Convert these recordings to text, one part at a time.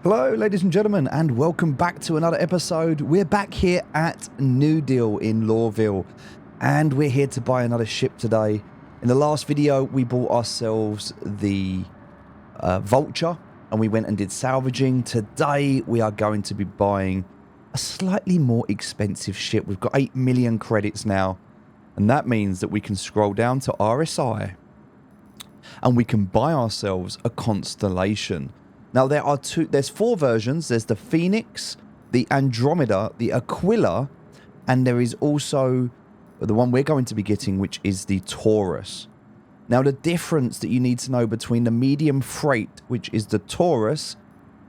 Hello, ladies and gentlemen, and welcome back to another episode. We're back here at New Deal in Lawville, and we're here to buy another ship today. In the last video, we bought ourselves the Vulture, and we went and did salvaging. Today, we are going to be buying a slightly more expensive ship. We've got 8 million credits now, and that means that we can scroll down to RSI, and we can buy ourselves a Constellation. Now, there's 4 versions. There's the Phoenix, the Andromeda, the Aquila, and there is also the one we're going to be getting, which is the Taurus. Now, the difference that you need to know between the medium freight, which is the Taurus,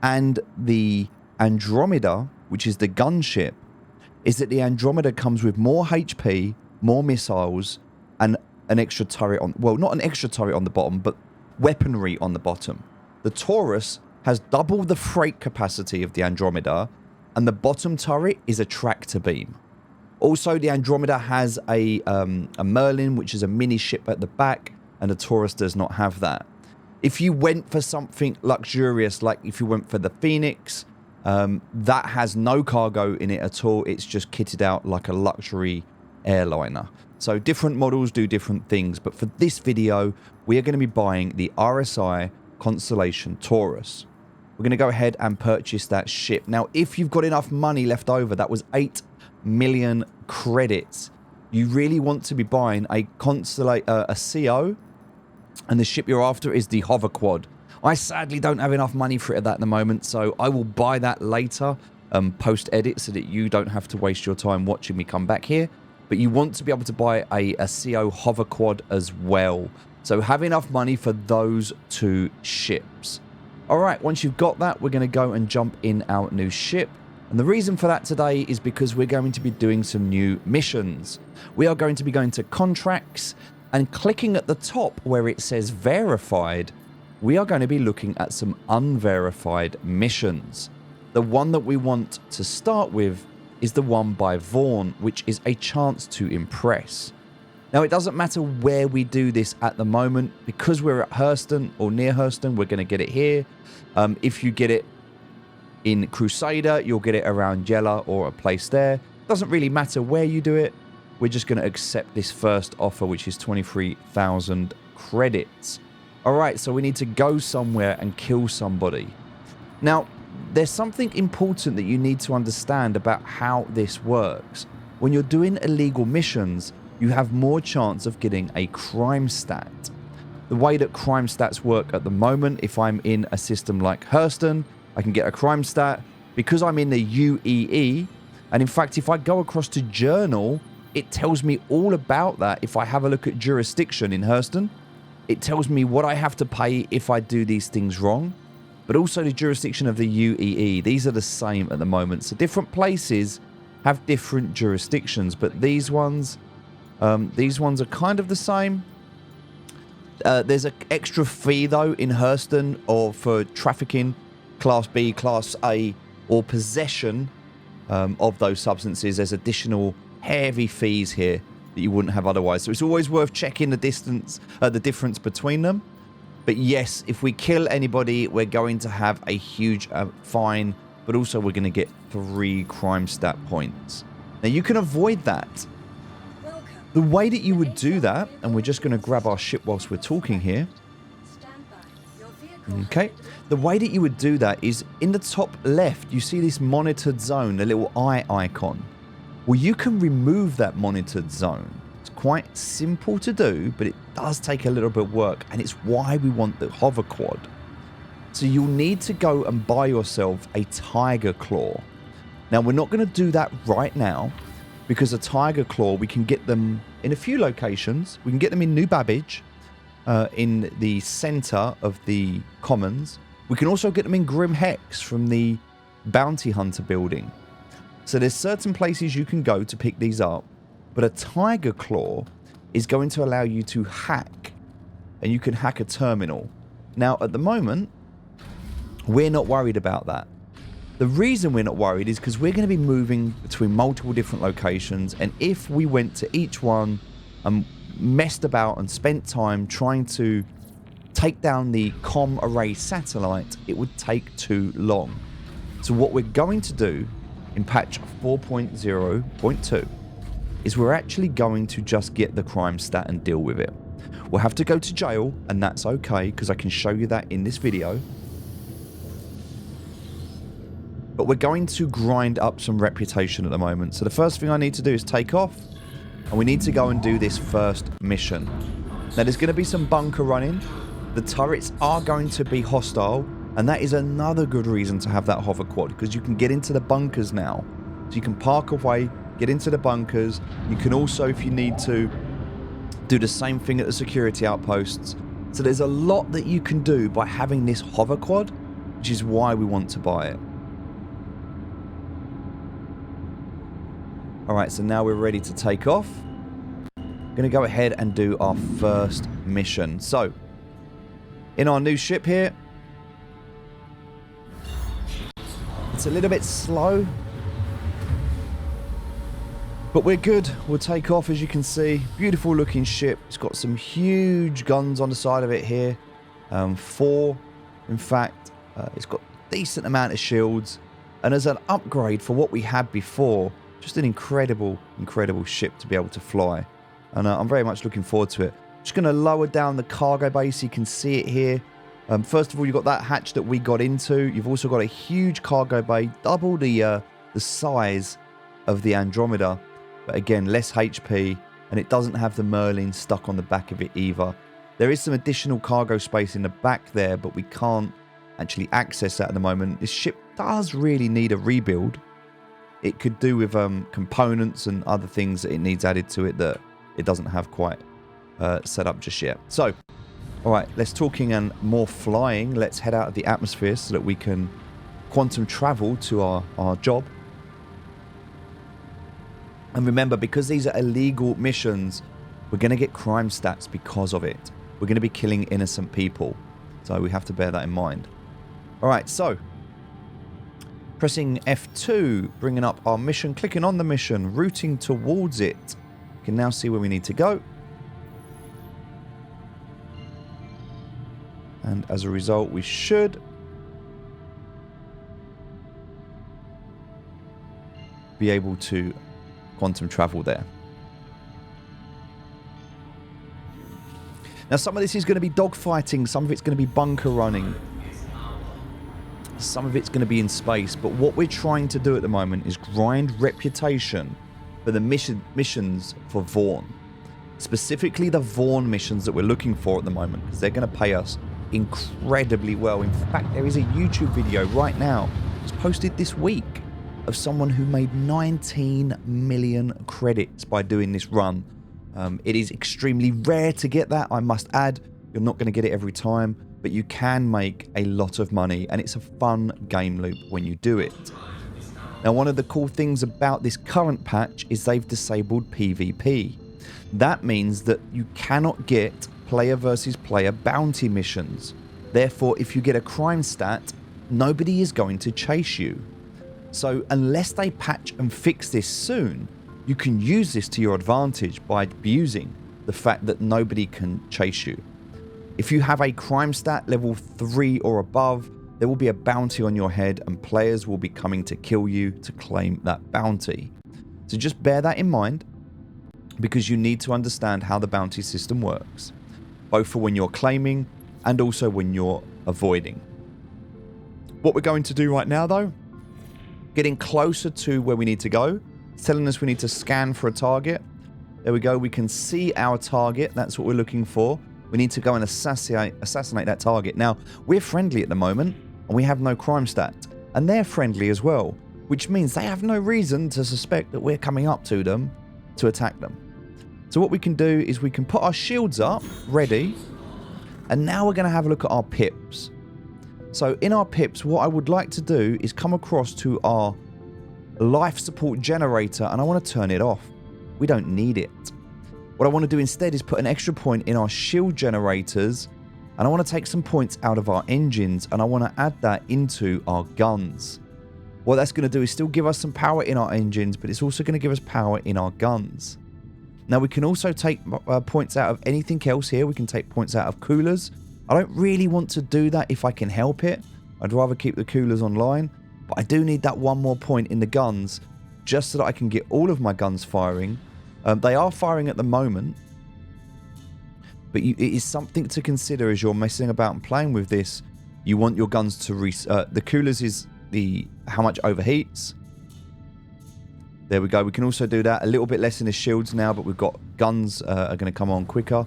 and the Andromeda, which is the gunship, is that the Andromeda comes with more HP, more missiles, and an extra turret on... Well, not an extra turret on the bottom, but weaponry on the bottom. The Taurus has double the freight capacity of the Andromeda, and the bottom turret is a tractor beam. Also, the Andromeda has a Merlin, which is a mini ship at the back, and the Taurus does not have that. If you went for something luxurious, like if you went for the Phoenix, that has no cargo in it at all. It's just kitted out like a luxury airliner. So different models do different things, but for this video, we are going to be buying the RSI Constellation Taurus. We're going to go ahead and purchase that ship. Now, if you've got enough money left over, that was 8 million credits. You really want to be buying a CO, and the ship you're after is the Hover Quad. I sadly don't have enough money for it at the moment, so I will buy that later, post-edit, so that you don't have to waste your time watching me come back here. But you want to be able to buy a CO Hover Quad as well. So have enough money for those 2 ships. Alright, once you've got that, we're going to go and jump in our new ship. And the reason for that today is because we're going to be doing some new missions. We are going to be going to contracts, and clicking at the top where it says verified, we are going to be looking at some unverified missions. The one that we want to start with is the one by VAUGHN, which is a chance to impress. Now, it doesn't matter where we do this at the moment, because we're at Hurston or near Hurston, we're going to get it here. If you get it in Crusader, you'll get it around Yella or a place there. Doesn't really matter where you do it. We're just going to accept this first offer, which is 23,000 credits. All right, so we need to go somewhere and kill somebody. Now, there's something important that you need to understand about how this works. When you're doing illegal missions, you have more chance of getting a crime stat. The way that crime stats work at the moment, if I'm in a system like Hurston, I can get a crime stat because I'm in the UEE. And in fact, if I go across to Journal, it tells me all about that. If I have a look at jurisdiction in Hurston, it tells me what I have to pay if I do these things wrong. But also the jurisdiction of the UEE. These are the same at the moment. So different places have different jurisdictions, but these ones are kind of the same. There's an extra fee though in Hurston, or for trafficking, Class B, Class A, or possession of those substances. There's additional heavy fees here that you wouldn't have otherwise. So it's always worth checking the difference between them. But yes, if we kill anybody, we're going to have a huge fine, but also we're going to get 3 crime stat points. Now you can avoid that. The way that you would do that, and we're just going to grab our ship whilst we're talking here. Okay. The way that you would do that is in the top left, you see this monitored zone, the little eye icon. Well, you can remove that monitored zone. It's quite simple to do, but it does take a little bit of work, and it's why we want the Hover Quad. So you'll need to go and buy yourself a Tigerclaw. Now, we're not going to do that right now, because a Tigerclaw, we can get them in a few locations. We can get them in New Babbage, in the center of the Commons. We can also get them in Grim Hex from the Bounty Hunter building. So there's certain places you can go to pick these up, but a Tigerclaw is going to allow you to hack, and you can hack a terminal. Now, at the moment, we're not worried about that. The reason we're not worried is because we're going to be moving between multiple different locations, and if we went to each one and messed about and spent time trying to take down the Comm array satellite, it would take too long. So what we're going to do in patch 4.0.2 is we're actually going to just get the crime stat and deal with it. We'll have to go to jail, and that's okay, because I can show you that in this video. But we're going to grind up some reputation at the moment. So the first thing I need to do is take off, and we need to go and do this first mission. Now there's going to be some bunker running. The turrets are going to be hostile, and that is another good reason to have that hover quad, because you can get into the bunkers now. So you can park away, get into the bunkers. You can also, if you need to, do the same thing at the security outposts. So there's a lot that you can do by having this hover quad, which is why we want to buy it. Alright, so now we're ready to take off. Going to go ahead and do our first mission. So, in our new ship here, it's a little bit slow, but we're good. We'll take off, as you can see. Beautiful looking ship. It's got some huge guns on the side of it here. 4, in fact. It's got a decent amount of shields. And as an upgrade for what we had before, just an incredible, incredible ship to be able to fly. And I'm very much looking forward to it. Just going to lower down the cargo bay so you can see it here. First of all, you've got that hatch that we got into. You've also got a huge cargo bay, double the size of the Andromeda. But again, less HP, and it doesn't have the Merlin stuck on the back of it either. There is some additional cargo space in the back there, but we can't actually access that at the moment. This ship does really need a rebuild. It could do with components and other things that it needs added to it that it doesn't have quite set up just yet. So, alright, less talking and more flying. Let's head out of the atmosphere so that we can quantum travel to our job. And remember, because these are illegal missions, we're going to get crime stats because of it. We're going to be killing innocent people. So we have to bear that in mind. Alright, so pressing F2, bringing up our mission, clicking on the mission, routing towards it. We can now see where we need to go. And as a result, we should be able to quantum travel there. Now, some of this is going to be dogfighting, some of it's going to be bunker running, some of it's going to be in space, but what we're trying to do at the moment is grind reputation for the missions for VAUGHN. Specifically the VAUGHN missions that we're looking for at the moment, because they're going to pay us incredibly well. In fact, there is a YouTube video right now, it's posted this week, of someone who made 19 million credits by doing this run. It is extremely rare to get that, I must add. You're not going to get it every time, but you can make a lot of money, and it's a fun game loop when you do it. Now, one of the cool things about this current patch is they've disabled PvP. That means that you cannot get player versus player bounty missions. Therefore, if you get a crime stat, nobody is going to chase you. So unless they patch and fix this soon, you can use this to your advantage by abusing the fact that nobody can chase you. If you have a crime stat level 3 or above, there will be a bounty on your head and players will be coming to kill you to claim that bounty. So just bear that in mind, because you need to understand how the bounty system works, both for when you're claiming and also when you're avoiding. What we're going to do right now, though, getting closer to where we need to go. It's telling us we need to scan for a target. There we go. We can see our target. That's what we're looking for. We need to go and assassinate that target. Now, we're friendly at the moment, and we have no crime stat. And they're friendly as well, which means they have no reason to suspect that we're coming up to them to attack them. So what we can do is we can put our shields up, ready. And now we're going to have a look at our pips. So in our pips, what I would like to do is come across to our life support generator, and I want to turn it off. We don't need it. What I want to do instead is put an extra point in our shield generators, and I want to take some points out of our engines, and I want to add that into our guns. What that's going to do is still give us some power in our engines, but it's also going to give us power in our guns. Now we can also take points out of anything else here. We can take points out of coolers. I don't really want to do that if I can help it. I'd rather keep the coolers online. But I do need that one more point in the guns just so that I can get all of my guns firing. They are firing at the moment. But it is something to consider as you're messing about and playing with this. You want your guns to... the coolers is how much overheats. There we go. We can also do that. A little bit less in the shields now, but we've got guns are going to come on quicker.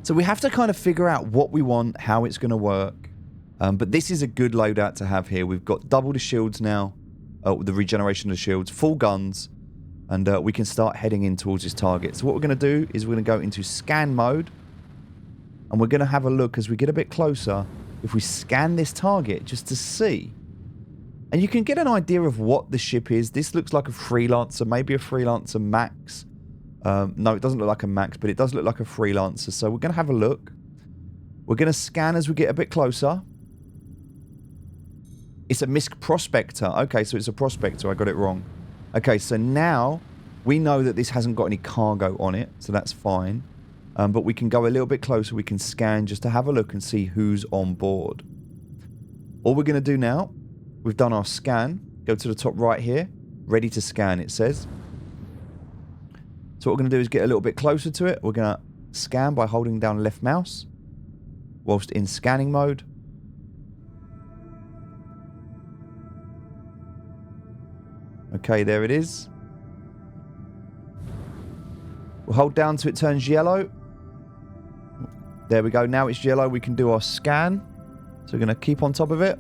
So we have to kind of figure out what we want, how it's going to work. But this is a good loadout to have here. We've got double the shields now. The regeneration of the shields. Full guns. And we can start heading in towards this target. So what we're going to do is we're going to go into scan mode. And we're going to have a look as we get a bit closer. If we scan this target just to see. And you can get an idea of what the ship is. This looks like a Freelancer. Maybe a Freelancer Max. No, it doesn't look like a Max, but it does look like a Freelancer. So we're going to have a look. We're going to scan as we get a bit closer. It's a MISC Prospector. Okay, so it's a Prospector. I got it wrong. Okay, so now we know that this hasn't got any cargo on it. So that's fine. But we can go a little bit closer. We can scan just to have a look and see who's on board. All we're going to do now, we've done our scan. Go to the top right here. Ready to scan, it says. So what we're going to do is get a little bit closer to it. We're going to scan by holding down left mouse whilst in scanning mode. Okay, there it is. We'll hold down till it turns yellow. There we go. Now it's yellow. We can do our scan. So we're going to keep on top of it.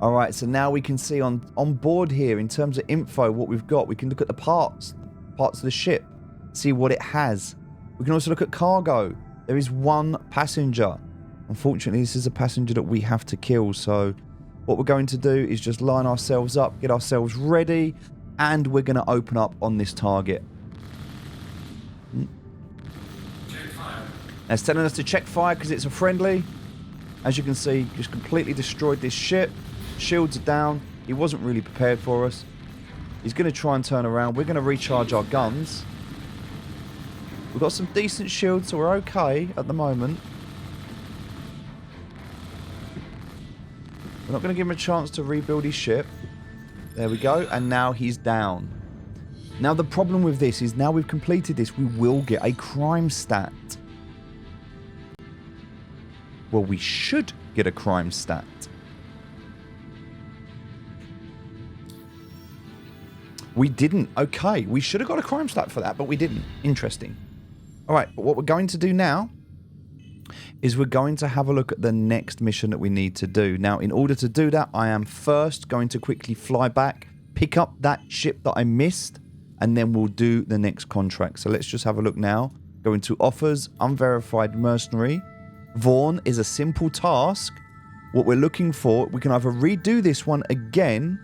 Alright, so now we can see on board here, in terms of info, what we've got. We can look at the parts of the ship, see what it has. We can also look at cargo. There is one passenger. Unfortunately, this is a passenger that we have to kill. So what we're going to do is just line ourselves up, get ourselves ready, and we're going to open up on this target. Now it's telling us to check fire because it's a friendly. As you can see, just completely destroyed this ship. Shields are down. He wasn't really prepared for us. He's going to try and turn around. We're going to recharge our guns. We've got some decent shields, so we're okay at the moment. We're not going to give him a chance to rebuild his ship. There we go. And now he's down. Now the problem with this is now we've completed this, we will get a crime stat. Well, we should get a crime stat. We didn't. Okay, we should have got a crime stat for that, but we didn't. Interesting. All right, but what we're going to do now is we're going to have a look at the next mission that we need to do. Now, in order to do that, I am first going to quickly fly back, pick up that ship that I missed, and then we'll do the next contract. So let's just have a look now. Go into offers, unverified mercenary. VAUGHN is a simple task. What we're looking for, we can either redo this one again,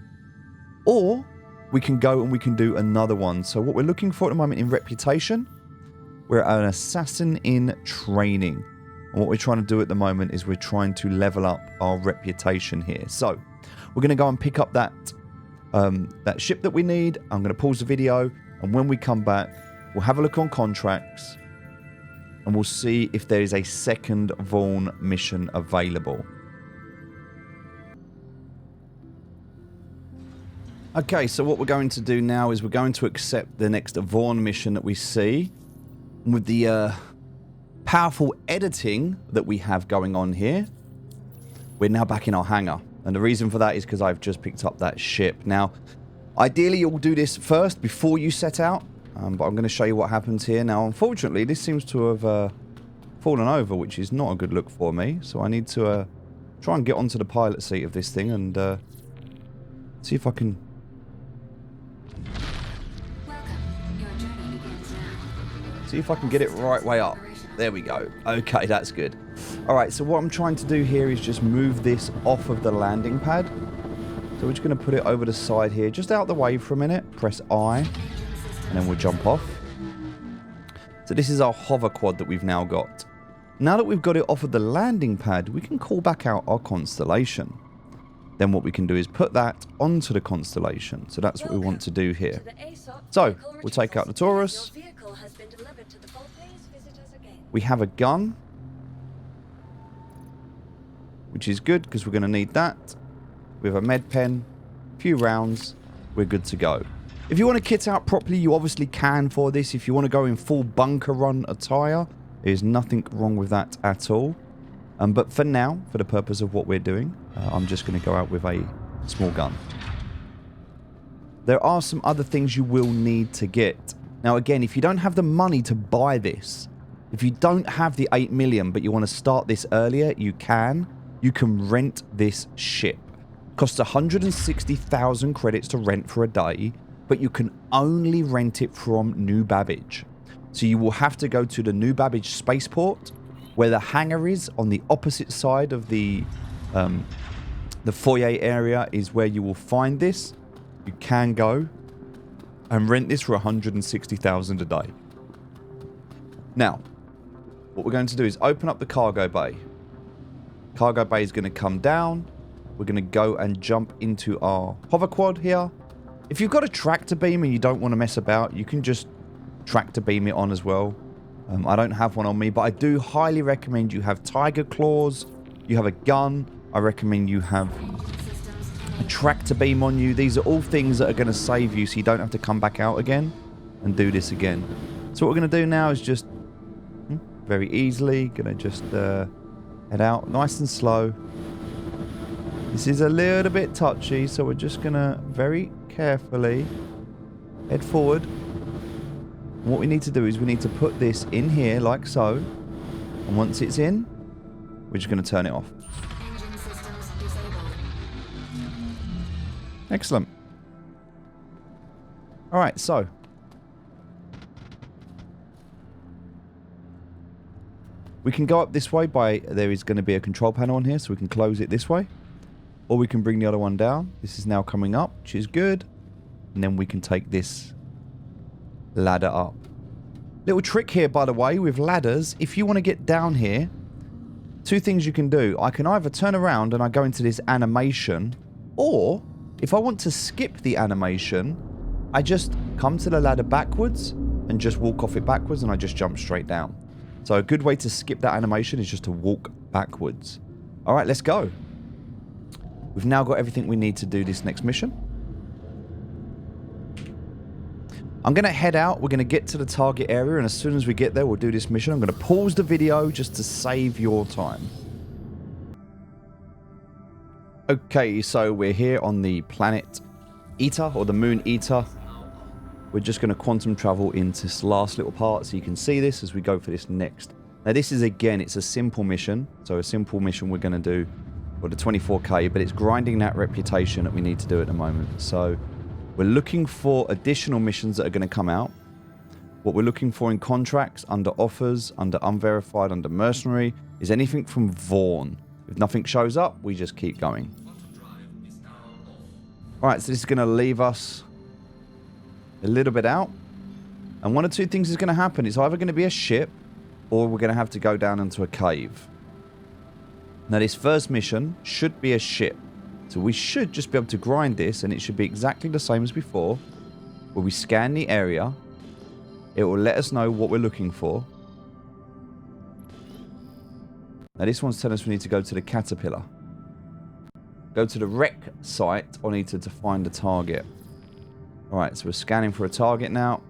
or we can go and we can do another one. So what we're looking for at the moment in reputation, we're an assassin in training. And what we're trying to do at the moment is we're trying to level up our reputation here. So we're going to go and pick up that ship that we need. I'm going to pause the video, and when we come back, we'll have a look on contracts, and we'll see if there is a second VAUGHN mission available. Okay, so what we're going to do now is we're going to accept the next VAUGHN mission that we see. With the powerful editing that we have going on here, we're now back in our hangar. And the reason for that is because I've just picked up that ship. Now, ideally you'll do this first before you set out. But I'm going to show you what happens here. Now, unfortunately, this seems to have fallen over, which is not a good look for me. So I need to try and get onto the pilot seat of this thing and see if I can... See if I can get it right way up. There we go. Okay, that's good. Alright, so what I'm trying to do here is just move this off of the landing pad. So we're just going to put it over the side here, just out the way for a minute. Press I, and then we'll jump off. So this is our hover quad that we've now got. Now that we've got it off of the landing pad, we can call back out our constellation. Then what we can do is put that onto the constellation. So that's what we want to do here. So we'll take out the Taurus. We have a gun, which is good because we're going to need that. We have a med pen, a few rounds, we're good to go. If you want to kit out properly, you obviously can for this. If you want to go in full bunker run attire, there's nothing wrong with that at all. But for now, for the purpose of what we're doing, I'm just going to go out with a small gun. There are some other things you will need to get. Now again, if you don't have the money to buy this, if you don't have the 8 million but you want to start this earlier, you can. You can rent this ship. Costs 160,000 credits to rent for a day, but you can only rent it from New Babbage. So you will have to go to the New Babbage spaceport, where the hangar is on the opposite side of the foyer area is where you will find this. You can go and rent this for 160,000 a day. Now, what we're going to do is open up the cargo bay. Cargo bay is going to come down. We're going to go and jump into our hover quad here. If you've got a tractor beam and you don't want to mess about, you can just tractor beam it on as well. I don't have one on me, but I do highly recommend you have Tigerclaws. You have a gun. I recommend you have a tractor beam on you. These are all things that are going to save you so you don't have to come back out again and do this again. So what we're going to do now is just very easily going to just head out nice and slow. This is a little bit touchy, so we're just going to very carefully head forward. And what we need to do is we need to put this in here like so. And once it's in, we're just going to turn it off. Engine systems disabled. Excellent. Alright, so we can go up this way by, there is going to be a control panel on here, so we can close it this way. Or we can bring the other one down. This is now coming up, which is good. And then we can take this ladder up. Little trick here, by the way, with ladders. If you want to get down here, two things you can do. I can either turn around and I go into this animation, or if I want to skip the animation, I just come to the ladder backwards and just walk off it backwards, and I just jump straight down. So a good way to skip that animation is just to walk backwards. All right, let's go. We've now got everything we need to do this next mission. I'm going to head out. We're going to get to the target area, and as soon as we get there, we'll do this mission. I'm going to pause the video just to save your time. Okay, so we're here on the planet Eater, or the moon Eater. We're just going to quantum travel into this last little part, so you can see this as we go for this next. Now, this is, again, it's a simple mission. So a simple mission we're going to do for the 24K, but it's grinding that reputation that we need to do at the moment. So we're looking for additional missions that are going to come out. What we're looking for in contracts, under offers, under unverified, under mercenary, is anything from VAUGHN. If nothing shows up, we just keep going. Alright, so this is going to leave us a little bit out. And one of two things is going to happen. It's either going to be a ship, or we're going to have to go down into a cave. Now, this first mission should be a ship. So we should just be able to grind this, and it should be exactly the same as before. Where we scan the area, it will let us know what we're looking for. Now, this one's telling us we need to go to the Caterpillar. Go to the wreck site on Eater to find a target. Alright, so we're scanning for a target now.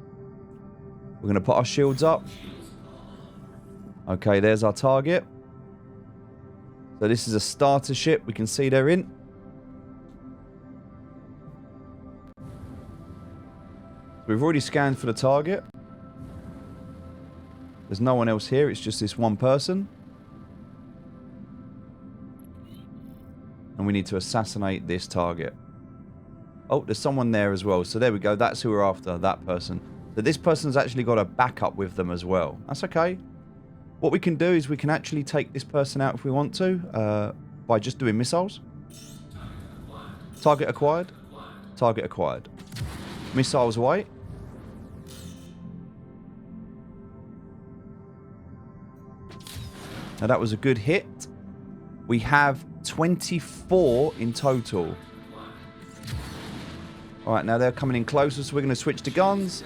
We're going to put our shields up. Okay, there's our target. So this is a starter ship. We can see they're in. We've already scanned for the target. There's no one else here. It's just this one person. And we need to assassinate this target. Oh, there's someone there as well. So there we go. That's who we're after, that person. So this person's actually got a backup with them as well. That's okay. What we can do is we can actually take this person out if we want to by just doing missiles. Target acquired. Target acquired. Missiles away. Now that was a good hit. We have 24 in total. Alright, now they're coming in closer, so we're going to switch to guns.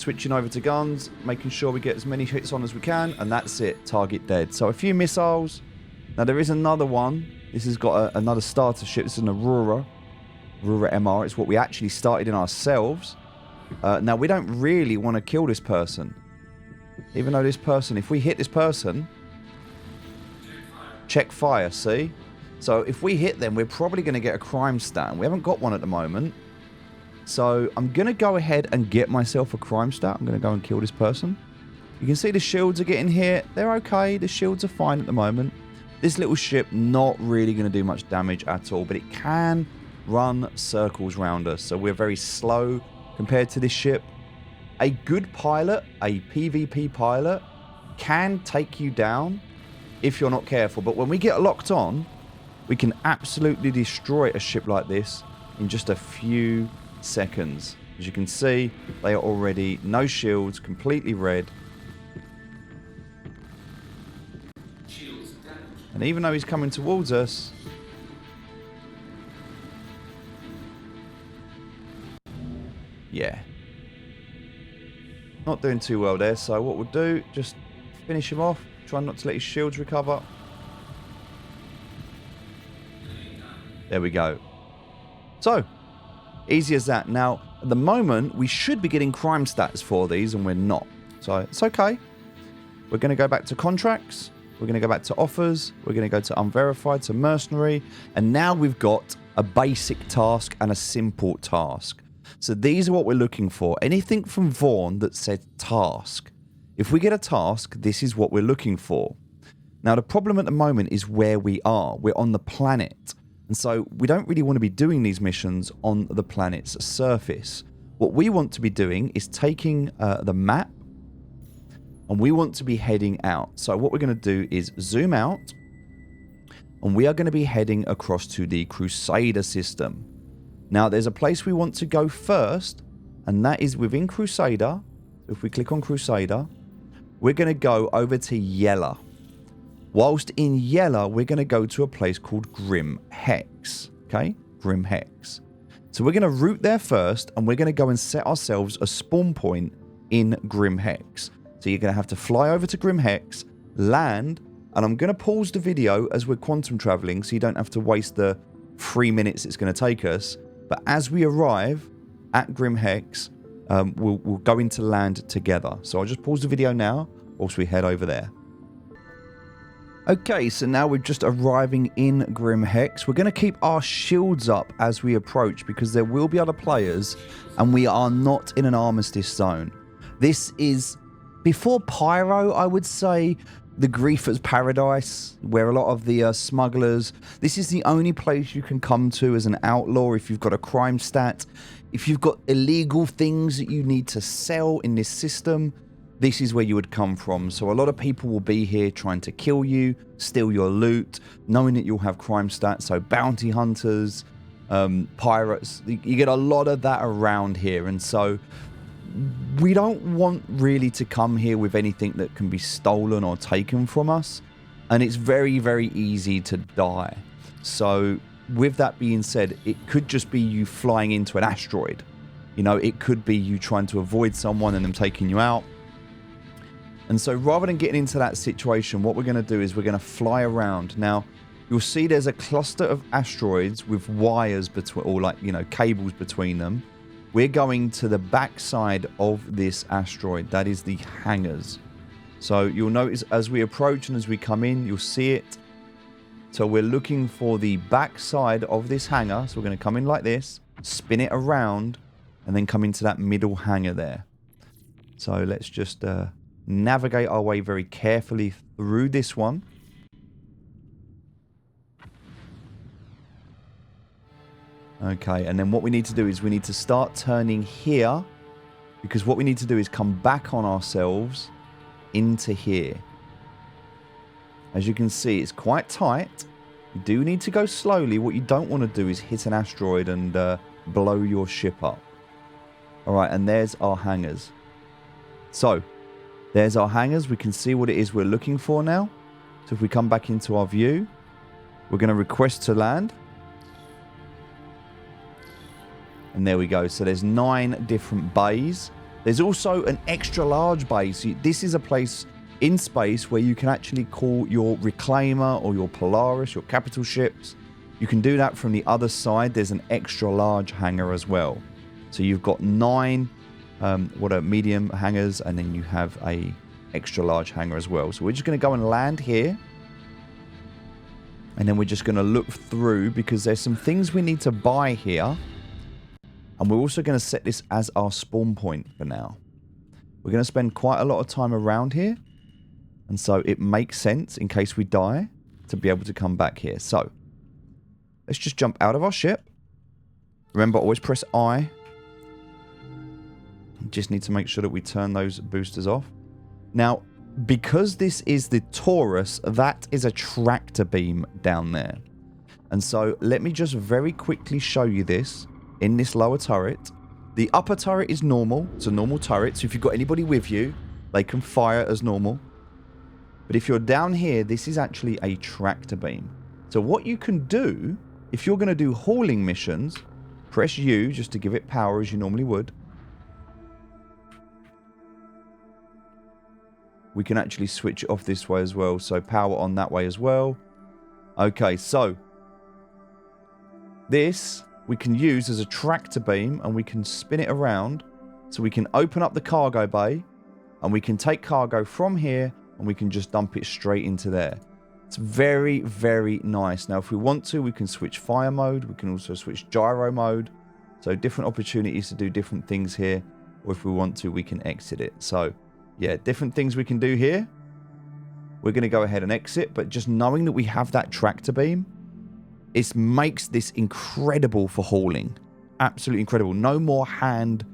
switching over to guns, making sure we get as many hits on as we can, and that's it. Target dead. So a few missiles. Now there is another one. This has got another starter ship. This is an Aurora MR. It's what we actually started in ourselves. Now we don't really want to kill this person. Even though this person, if we hit this person, check fire, see? So if we hit them, we're probably going to get a crime stat. We haven't got one at the moment. So I'm going to go ahead and get myself a crime stat. I'm going to go and kill this person. You can see the shields are getting hit. They're okay. The shields are fine at the moment. This little ship not really going to do much damage at all, but it can run circles around us. So we're very slow compared to this ship. A good pilot, a PvP pilot, can take you down if you're not careful. But when we get locked on, we can absolutely destroy a ship like this in just a few seconds. As you can see, they are already no shields, completely red. And even though he's coming towards us, yeah, not doing too well there. So what we'll do, just finish him off, try not to let his shields recover. There we go. So, easy as that. Now, at the moment, we should be getting crime stats for these, and we're not. So, it's okay. We're going to go back to contracts. We're going to go back to offers. We're going to go to unverified, to mercenary. And now we've got a basic task and a simple task. So, these are what we're looking for. Anything from VAUGHN that said task. If we get a task, this is what we're looking for. Now, the problem at the moment is where we are. We're on the planet. And so we don't really want to be doing these missions on the planet's surface. What we want to be doing is taking the map, and we want to be heading out. So what we're going to do is zoom out, and we are going to be heading across to the Crusader system. Now there's a place we want to go first, and that is within Crusader. If we click on Crusader, we're going to go over to Yella. Whilst in Yella, we're going to go to a place called Grim Hex. Okay? Grim Hex. So we're going to route there first, and we're going to go and set ourselves a spawn point in Grim Hex. So you're going to have to fly over to Grim Hex, land, and I'm going to pause the video as we're quantum traveling so you don't have to waste the 3 minutes it's going to take us. But as we arrive at Grim Hex, we'll go into land together. So I'll just pause the video now whilst we head over there. Okay, so now we're just arriving in Grim Hex. We're going to keep our shields up as we approach because there will be other players and we are not in an armistice zone. This is, before Pyro, I would say, the Griefer's Paradise, where a lot of the smugglers... This is the only place you can come to as an outlaw if you've got a crime stat. If you've got illegal things that you need to sell in this system, this is where you would come from. So a lot of people will be here trying to kill you, steal your loot, knowing that you'll have crime stats. So bounty hunters, pirates, you get a lot of that around here. And so we don't want really to come here with anything that can be stolen or taken from us. And it's very, very easy to die. So with that being said, it could just be you flying into an asteroid. You know, it could be you trying to avoid someone and them taking you out. And so rather than getting into that situation, what we're going to do is we're going to fly around. Now, you'll see there's a cluster of asteroids with wires between, or like, you know, cables between them. We're going to the backside of this asteroid. That is the hangars. So you'll notice as we approach and as we come in, you'll see it. So we're looking for the backside of this hangar. So we're going to come in like this, spin it around, and then come into that middle hangar there. So let's just... navigate our way very carefully through this one. Okay, and then what we need to do is we need to start turning here, because what we need to do is come back on ourselves into here. As you can see, it's quite tight. You do need to go slowly. What you don't want to do is hit an asteroid and blow your ship up. Alright, and there's our hangars. So, there's our hangars. We can see what it is we're looking for now. So if we come back into our view, we're going to request to land. And there we go. So there's 9 different bays. There's also an extra large base. This is a place in space where you can actually call your Reclaimer or your Polaris, your capital ships. You can do that from the other side. There's an extra large hangar as well. So you've got 9 medium hangars, and then you have a extra large hangar as well. So we're just going to go and land here. And then we're just going to look through because there's some things we need to buy here. And we're also going to set this as our spawn point for now. We're going to spend quite a lot of time around here. And so it makes sense in case we die to be able to come back here. So let's just jump out of our ship. Remember, always press I. Just need to make sure that we turn those boosters off. Now, because this is the Taurus, that is a tractor beam down there. And so let me just very quickly show you this in this lower turret. The upper turret is normal. It's a normal turret. So if you've got anybody with you, they can fire as normal. But if you're down here, this is actually a tractor beam. So what you can do, if you're going to do hauling missions, press U just to give it power as you normally would. We can actually switch it off this way as well. So power on that way as well. Okay, so this we can use as a tractor beam and we can spin it around. So we can open up the cargo bay and we can take cargo from here and we can just dump it straight into there. It's very, very nice. Now, if we want to, we can switch fire mode. We can also switch gyro mode. So different opportunities to do different things here. Or if we want to, we can exit it. So yeah, different things we can do here. We're going to go ahead and exit, but just knowing that we have that tractor beam, it makes this incredible for hauling. Absolutely incredible. No more hand,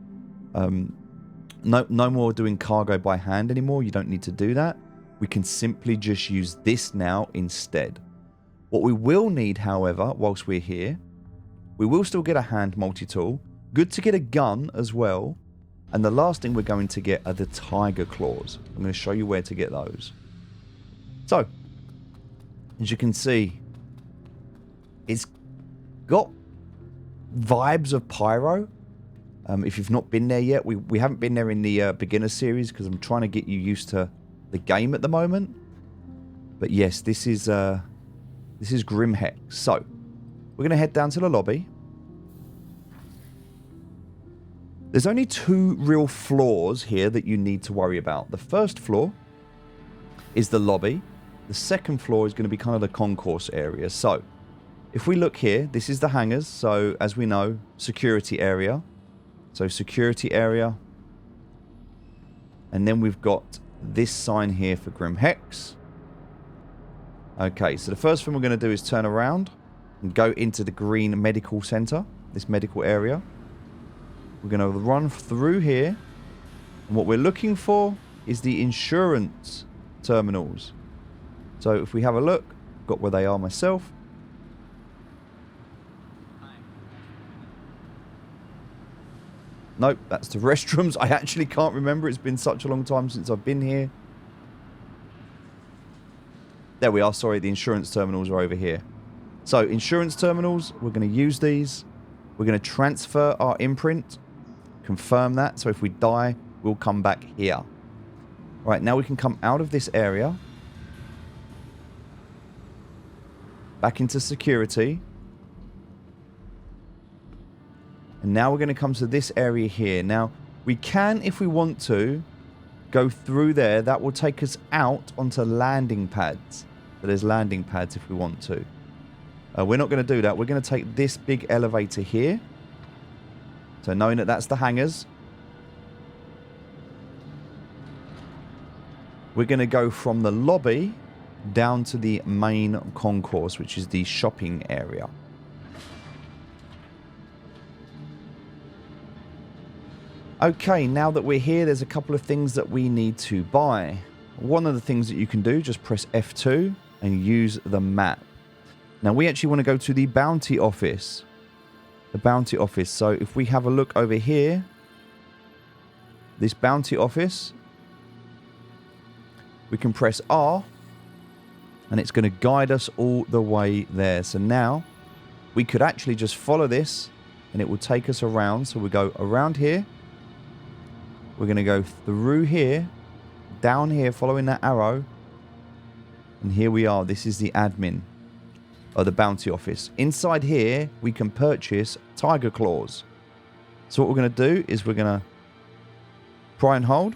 no more doing cargo by hand anymore. You don't need to do that. We can simply just use this now instead. What we will need, however, whilst we're here, we will still get a hand multi-tool. Good to get a gun as well. And the last thing we're going to get are the Tigerclaws. I'm going to show you where to get those. So, as you can see, it's got vibes of Pyro. If you've not been there yet, we haven't been there in the beginner series because I'm trying to get you used to the game at the moment. But yes, this is Grim Hex. So, we're going to head down to the lobby. There's only 2 real floors here that you need to worry about. The first floor is the lobby. The second floor is going to be kind of the concourse area. So, if we look here, this is the hangars. So, as we know, security area. So, security area. And then we've got this sign here for Grim Hex. Okay, so the first thing we're going to do is turn around and go into the green medical center, this medical area. We're going to run through here. And what we're looking for is the insurance terminals. So if we have a look, got where they are myself. Nope, that's the restrooms. I actually can't remember. It's been such a long time since I've been here. There we are. Sorry, the insurance terminals are over here. So insurance terminals, we're going to use these. We're going to transfer our imprint. Confirm that. So if we die, we'll come back here. Right, now we can come out of this area. Back into security. And now we're going to come to this area here. Now, we can, if we want to, go through there. That will take us out onto landing pads. So there's landing pads if we want to. We're not going to do that. We're going to take this big elevator here. So knowing that that's the hangars. We're going to go from the lobby down to the main concourse, which is the shopping area. Okay, now that we're here, there's a couple of things that we need to buy. One of the things that you can do, just press F2 and use the map. Now, we actually want to go to the bounty office. The bounty office. So if we have a look over here, this bounty office, we can press R and it's going to guide us all the way there. So now we could actually just follow this and it will take us around. So we go around here We're going to go through here, down here, following that arrow. And here we are. This is the admin, or the bounty office. Inside here, we can purchase Tigerclaws. So what we're going to do is we're going to pry and hold.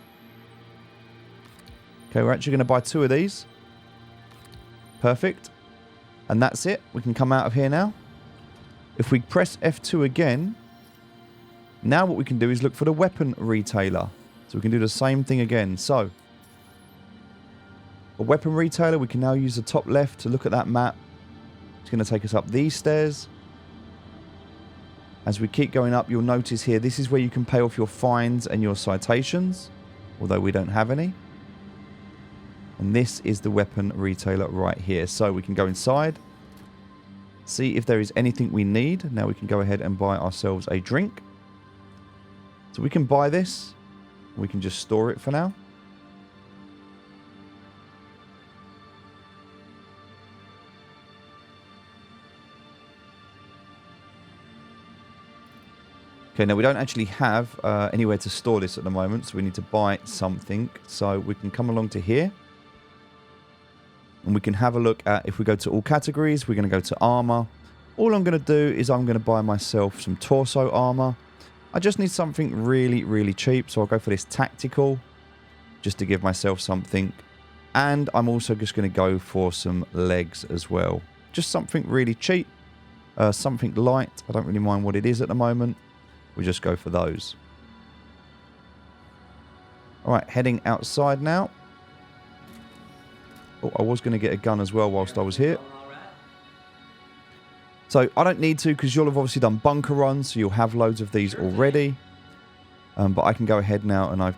Okay, we're actually going to buy 2 of these. Perfect. And that's it. We can come out of here now. If we press F2 again, now what we can do is look for the weapon retailer. So we can do the same thing again. So, a weapon retailer, we can now use the top left to look at that map. It's going to take us up these stairs. As we keep going up, you'll notice here, this is where you can pay off your fines and your citations, although we don't have any. And this is the weapon retailer right here. So we can go inside, see if there is anything we need. Now we can go ahead and buy ourselves a drink. So we can buy this. We can just store it for now. Okay, now we don't actually have anywhere to store this at the moment, so we need to buy something. So we can come along to here. And we can have a look at, if we go to all categories, we're going to go to armor. All I'm going to do is I'm going to buy myself some torso armor. I just need something really, really cheap. So I'll go for this tactical, just to give myself something. And I'm also just going to go for some legs as well. Just something really cheap, something light. I don't really mind what it is at the moment. We'll just go for those. All right, heading outside now. Oh, I was going to get a gun as well whilst I was here. So I don't need to, because you'll have obviously done bunker runs, so you'll have loads of these already. But I can go ahead now, and I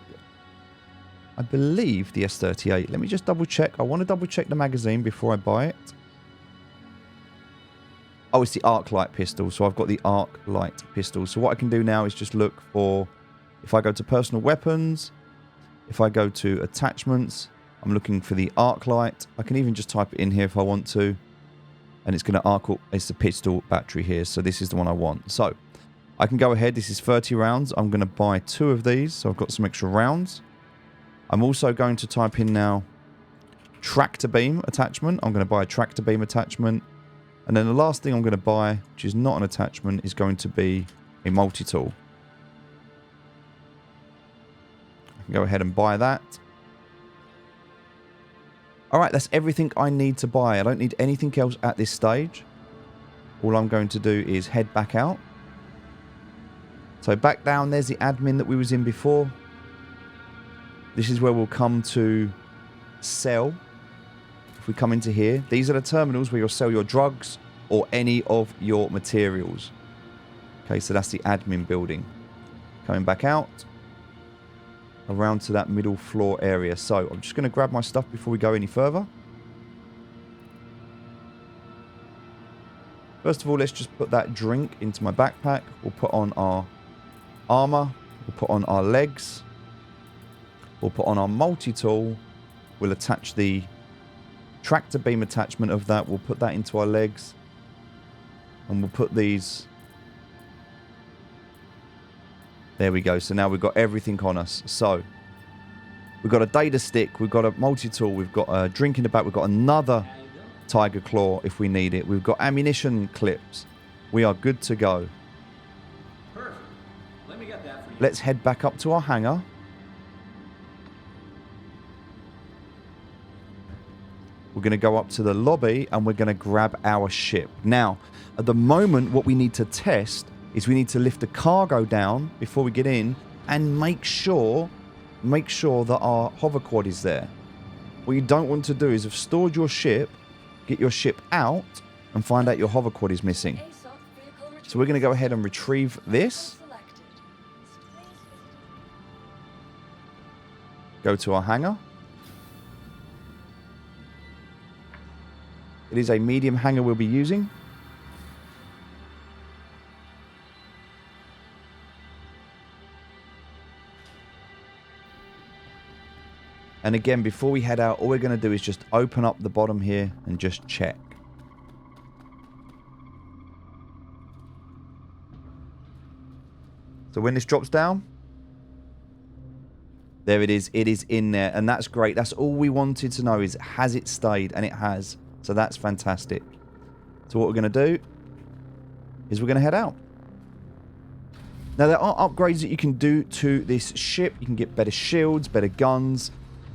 believe the S38. Let me just double check. I want to double check the magazine before I buy it. Oh, it's the arc light pistol. So I've got the arc light pistol. So what I can do now is just look for, if I go to personal weapons, if I go to attachments, I'm looking for the arc light. I can even just type it in here if I want to. And it's going to arc up. It's the pistol battery here. So this is the one I want. So I can go ahead. This is 30 rounds. I'm going to buy 2 of these. So I've got some extra rounds. I'm also going to type in now tractor beam attachment. I'm going to buy a tractor beam attachment. And then the last thing I'm going to buy, which is not an attachment, is going to be a multi-tool. I can go ahead and buy that. Alright, that's everything I need to buy. I don't need anything else at this stage. All I'm going to do is head back out. So back down, there's the admin that we was in before. This is where we'll come to sell. If we come into here, these are the terminals where you'll sell your drugs or any of your materials. Okay, so that's the admin building. Coming back out. Around to that middle floor area. So I'm just going to grab my stuff before we go any further. First of all, let's just put that drink into my backpack. We'll put on our armor. We'll put on our legs. We'll put on our multi-tool. We'll attach the tractor beam attachment of that. We'll put that into our legs. And we'll put these... There we go. So now we've got everything on us. So we've got a data stick. We've got a multi-tool. We've got a drink in the back. We've got another Tigerclaw if we need it. We've got ammunition clips. We are good to go. Perfect. Let me get that for you. Let's head back up to our hangar. We're going to go up to the lobby and we're going to grab our ship. Now, at the moment, what we need to test is we need to lift the cargo down before we get in and make sure that our hover quad is there. What you don't want to do is have stored your ship, get your ship out, and find out your hover quad is missing. So we're going to go ahead and retrieve this. Go to our hangar. It is a medium hangar we'll be using. And again, before we head out, all we're going to do is just open up the bottom here and just check. So when this drops down, There it is. It is in there, and that's great. That's all we wanted to know is, has it stayed? And it has. So that's fantastic. So what we're going to do is we're going to head out. Now, there are upgrades that you can do to this ship. You can get better shields, better guns.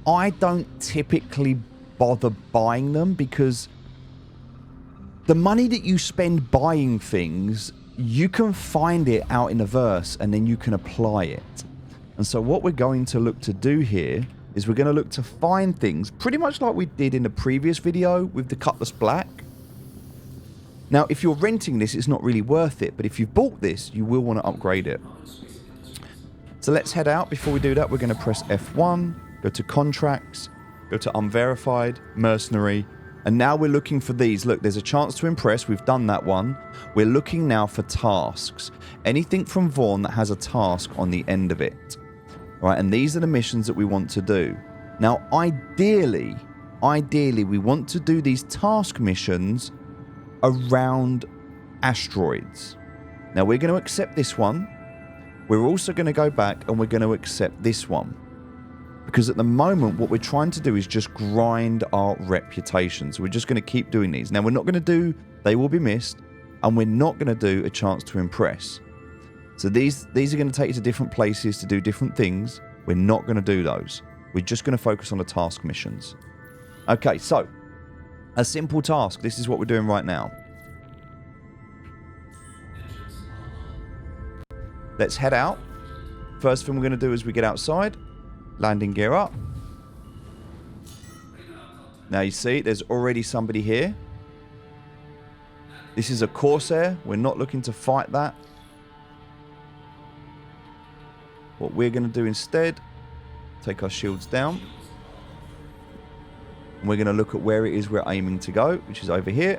I don't typically bother buying them because the money that you spend buying things, you can find it out in the verse and then you can apply it. And so what we're going to look to do here is we're going to look to find things pretty much like we did in the previous video with the Cutlass Black. Now, if you're renting this, it's not really worth it. But if you've bought this, you will want to upgrade it. So let's head out. Before we do that, we're going to press F1, go to Contracts, go to Unverified, Mercenary. And now we're looking for these. Look, there's a chance to impress. We've done that one. We're looking now for tasks. Anything from VAUGHN that has a task on the end of it. All right, and these are the missions that we want to do. Now, ideally, we want to do these task missions around asteroids. Now, we're going to accept this one. We're also going to go back and we're going to accept this one. Because at the moment, what we're trying to do is just grind our reputation. So we're just going to keep doing these. Now, we're not going to do They Will Be Missed, and we're not going to do A Chance to Impress. So these are going to take you to different places to do different things. We're not going to do those. We're just going to focus on the task missions. Okay, so a simple task. This is what we're doing right now. Let's head out. First thing we're going to do is we get outside. Landing gear up. Now you see, there's already somebody here. This is a Corsair. We're not looking to fight that. What we're going to do instead, take our shields down. And we're going to look at where it is we're aiming to go, which is over here.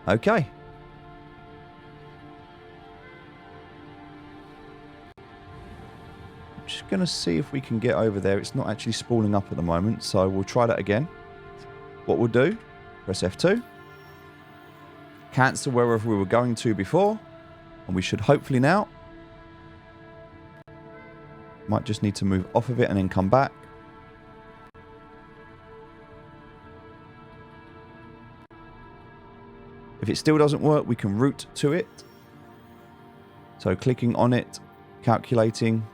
Okay. I'm just going to see if we can get over there. It's not actually spawning up at the moment, so we'll try that again. What we'll do, press F2. Cancel wherever we were going to before. And we should hopefully now. Might just need to move off of it and then come back. If it still doesn't work, we can route to it. So clicking on it, calculating.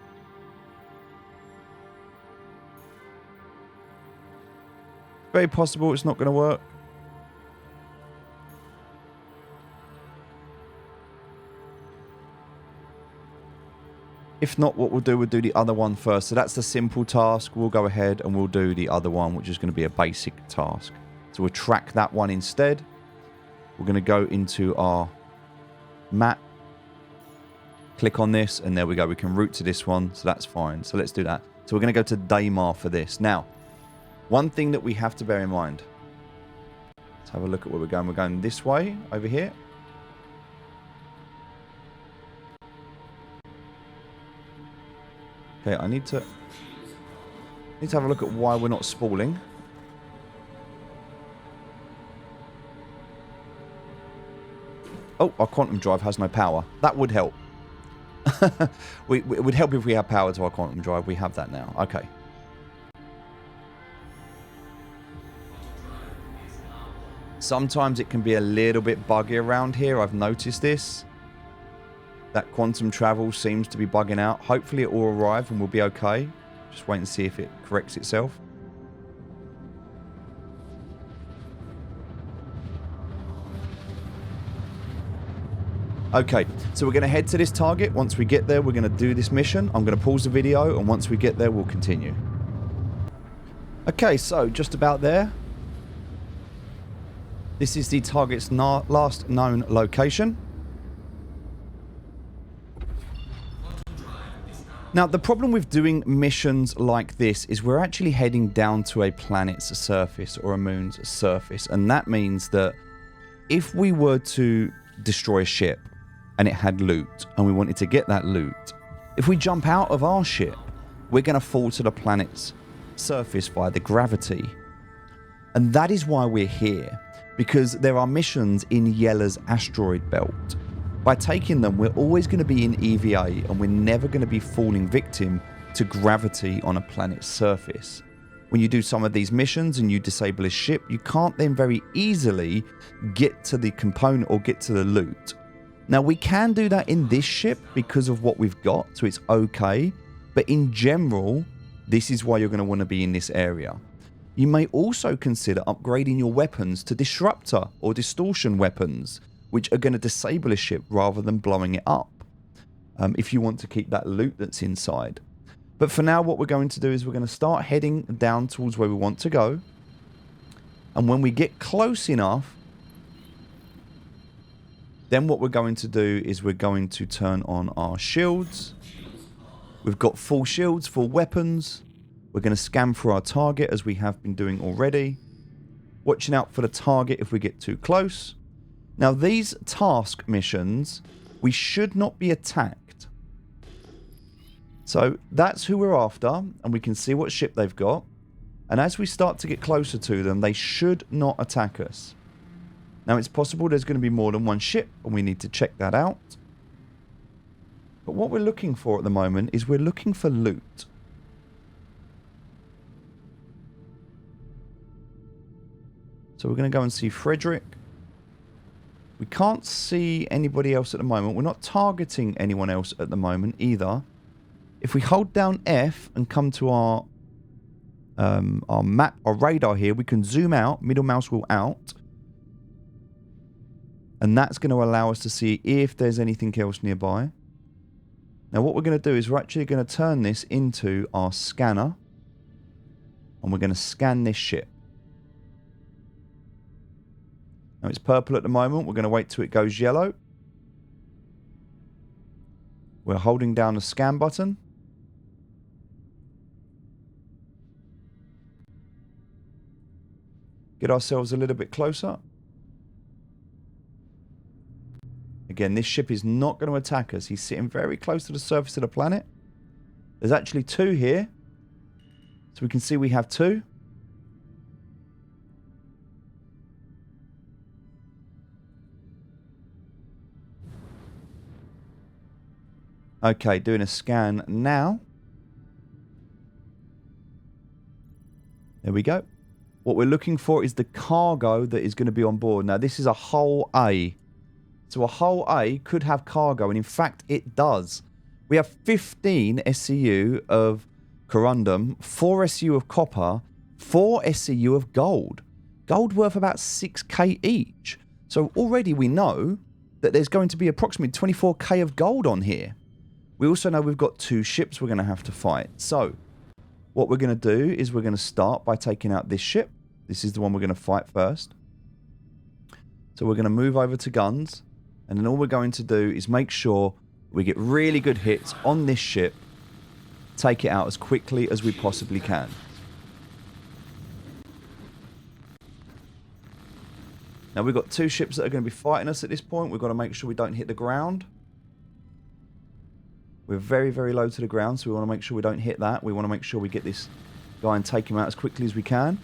Very possible it's not going to work. If not, what we'll do the other one first. So that's the simple task. We'll go ahead and we'll do the other one, which is going to be a basic task. So we'll track that one instead. We're going to go into our map, click on this, and there we go. We can route to this one, so that's fine. So let's do that. So we're going to go to Daymar for this. Now, one thing that we have to bear in mind. Let's have a look at where we're going. We're going this way, over here. Okay, I need to have a look at why we're not spooling. Oh, our quantum drive has no power. That would help. It would help if we had power to our quantum drive. We have that now. Okay. Sometimes it can be a little bit buggy around here. I've noticed this. That quantum travel seems to be bugging out. Hopefully it will arrive and we'll be okay. Just wait and see if it corrects itself. Okay, so we're going to head to this target. Once we get there, we're going to do this mission. I'm going to pause the video, and once we get there, we'll continue. Okay, so just about there. This is the target's last known location. Now, the problem with doing missions like this is we're actually heading down to a planet's surface or a moon's surface. And that means that if we were to destroy a ship and it had loot and we wanted to get that loot, if we jump out of our ship, we're going to fall to the planet's surface via the gravity. And that is why we're here, because there are missions in Yella's asteroid belt. By taking them, we're always going to be in EVA, and we're never going to be falling victim to gravity on a planet's surface. When you do some of these missions and you disable a ship, you can't then very easily get to the component or get to the loot. Now, we can do that in this ship because of what we've got, so it's okay. But in general, this is why you're going to want to be in this area. You may also consider upgrading your weapons to disruptor or distortion weapons, which are going to disable a ship rather than blowing it up, if you want to keep that loot that's inside. But for now, what we're going to do is we're going to start heading down towards where we want to go. And when we get close enough, then what we're going to do is we're going to turn on our shields. We've got full shields, full weapons. We're going to scan for our target as we have been doing already. Watching out for the target if we get too close. Now, these task missions, we should not be attacked. So that's who we're after, and we can see what ship they've got. And as we start to get closer to them, they should not attack us. Now, it's possible there's going to be more than one ship, and we need to check that out. But what we're looking for at the moment is we're looking for loot. So we're going to go and see Frederick. We can't see anybody else at the moment. We're not targeting anyone else at the moment either. If we hold down F and come to our map, our radar here, we can zoom out, middle mouse wheel out. And that's going to allow us to see if there's anything else nearby. Now what we're going to do is we're actually going to turn this into our scanner. And we're going to scan this ship. Now it's purple at the moment. We're going to wait till it goes yellow. We're holding down the scan button. Get ourselves a little bit closer. Again, this ship is not going to attack us. He's sitting very close to the surface of the planet. There's actually two here. So we can see we have two. Okay, doing a scan now. There we go. What we're looking for is the cargo that is going to be on board. Now, this is a hull A. So a hull A could have cargo, and in fact, it does. We have 15 SCU of corundum, 4 SCU of copper, 4 SCU of gold. Gold worth about 6k each. So already we know that there's going to be approximately 24k of gold on here. We also know we've got 2 ships we're going to have to fight. So what we're going to do is we're going to start by taking out this ship. This is the one we're going to fight first. So we're going to move over to guns. And then all we're going to do is make sure we get really good hits on this ship. Take it out as quickly as we possibly can. Now we've got 2 ships that are going to be fighting us at this point. We've got to make sure we don't hit the ground. We're very, very low to the ground, so we want to make sure we don't hit that. We want to make sure we get this guy and take him out as quickly as we can.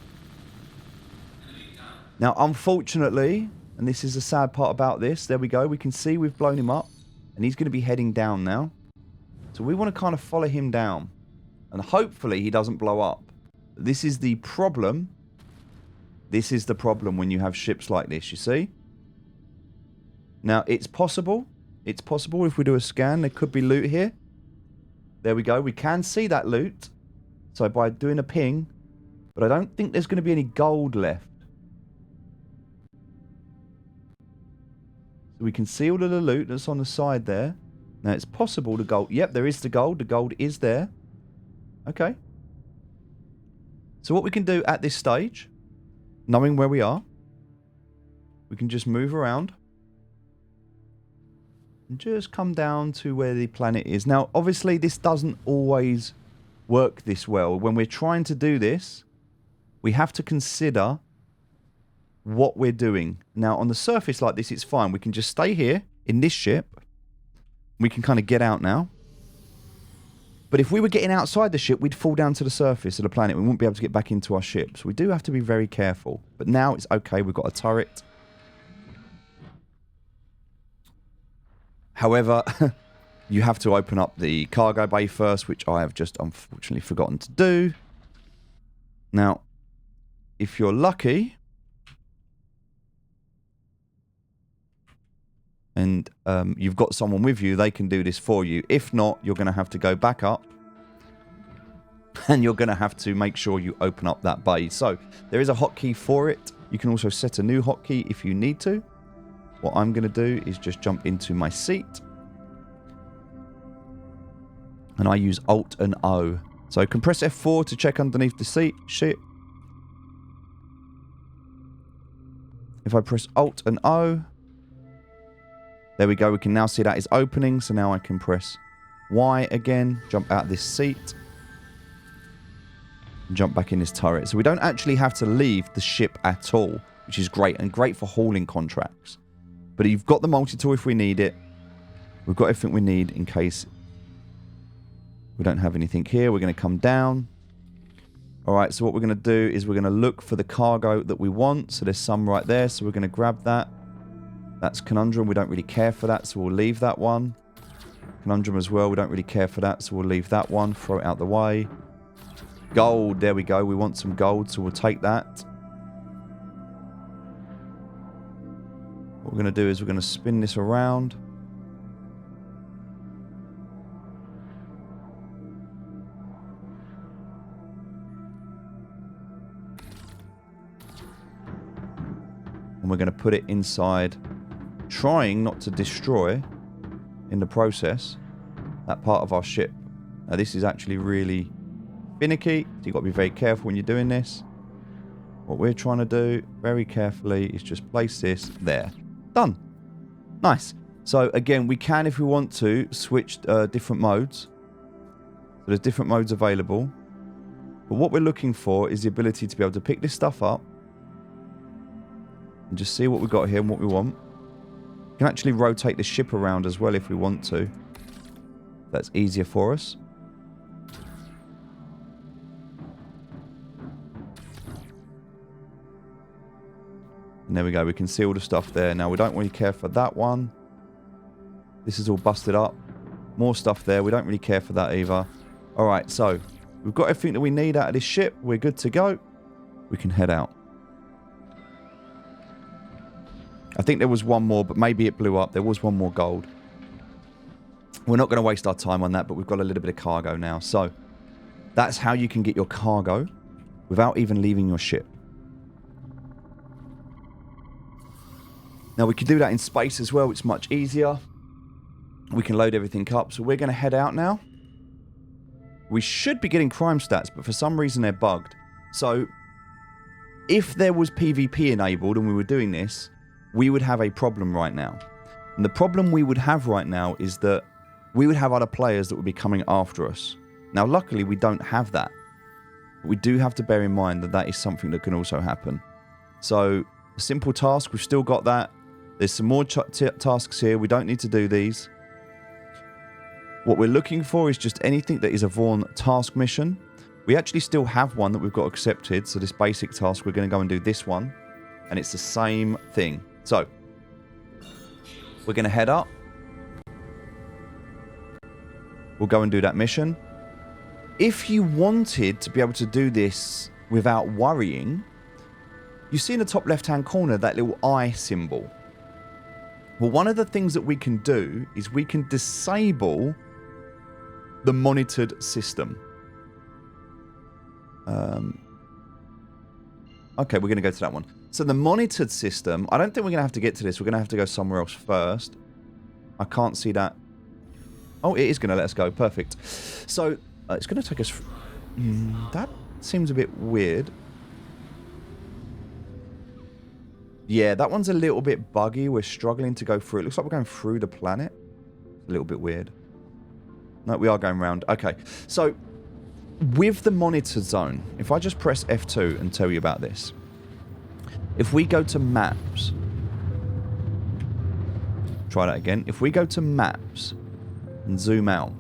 Now, unfortunately, and this is the sad part about this, there we go. We can see we've blown him up, and he's going to be heading down now. So we want to kind of follow him down, and hopefully he doesn't blow up. This is the problem. This is the problem when you have ships like this, you see? Now, it's possible. It's possible if we do a scan, there could be loot here. There we go. We can see that loot. So by doing a ping, but I don't think there's going to be any gold left. So we can see all of the loot that's on the side there. Now it's possible the gold... Yep, there is the gold. The gold is there. Okay. So what we can do at this stage, knowing where we are, we can just move around. And just come down to where the planet is. Now, obviously, this doesn't always work this well. When we're trying to do this, we have to consider what we're doing. Now, on the surface like this, it's fine. We can just stay here in this ship. We can kind of get out now. But if we were getting outside the ship, we'd fall down to the surface of the planet. We wouldn't be able to get back into our ship. So we do have to be very careful. But now it's okay. We've got a turret. However, you have to open up the cargo bay first, which I have just unfortunately forgotten to do. Now, if you're lucky, and you've got someone with you, they can do this for you. If not, you're going to have to go back up. And you're going to have to make sure you open up that bay. So, there is a hotkey for it. You can also set a new hotkey if you need to. What I'm going to do is just jump into my seat. And I use Alt and O. So, compress F4 to check underneath the seat. Shit. If I press Alt and O... There we go. We can now see that is opening. So now I can press Y again. Jump out of this seat. And jump back in this turret. So we don't actually have to leave the ship at all. Which is great. And great for hauling contracts. But you've got the multi-tool if we need it. We've got everything we need in case we don't have anything here. We're going to come down. Alright, so what we're going to do is we're going to look for the cargo that we want. So there's some right there. So we're going to grab that. That's Conundrum. We don't really care for that, so we'll leave that one. Conundrum as well. We don't really care for that, so we'll leave that one. Throw it out the way. Gold. There we go. We want some gold, so we'll take that. What we're going to do is we're going to spin this around. And we're going to put it inside... Trying not to destroy, in the process, that part of our ship. Now this is actually really finicky, so you've got to be very careful when you're doing this. What we're trying to do, very carefully, is just place this there. Done. Nice. So again, we can, if we want to, switch different modes. So there's different modes available. But what we're looking for is the ability to be able to pick this stuff up. And just see what we've got here and what we want. We can actually rotate the ship around as well if we want to. That's easier for us. And there we go. We can see all the stuff there. Now, we don't really care for that one. This is all busted up. More stuff there. We don't really care for that either. Alright, so we've got everything that we need out of this ship. We're good to go. We can head out. I think there was one more, but maybe it blew up. There was one more gold. We're not going to waste our time on that, but we've got a little bit of cargo now. So, that's how you can get your cargo without even leaving your ship. Now, we can do that in space as well. It's much easier. We can load everything up. So, we're going to head out now. We should be getting crime stats, but for some reason they're bugged. So, if there was PvP enabled and we were doing this, we would have a problem right now. And the problem we would have right now is that we would have other players that would be coming after us. Now, luckily, we don't have that. But we do have to bear in mind that that is something that can also happen. So, a simple task, we've still got that. There's some more tasks here. We don't need to do these. What we're looking for is just anything that is a VAUGHN task mission. We actually still have one that we've got accepted. So, this basic task, we're going to go and do this one. And it's the same thing. So, we're going to head up. We'll go and do that mission. If you wanted to be able to do this without worrying, you see in the top left-hand corner that little eye symbol. Well, one of the things that we can do is we can disable the monitored system. Okay, we're going to go to that one. So the monitored system, I don't think we're going to have to get to this. We're going to have to go somewhere else first. I can't see that. Oh, it is going to let us go. Perfect. So it's going to take us... that seems a bit weird. Yeah, that one's a little bit buggy. We're struggling to go through. It looks like we're going through the planet. A little bit weird. No, we are going round. Okay, so with the monitored zone, if I just press F2 and tell you about this. If we go to maps, try that again. If we go to maps and zoom out,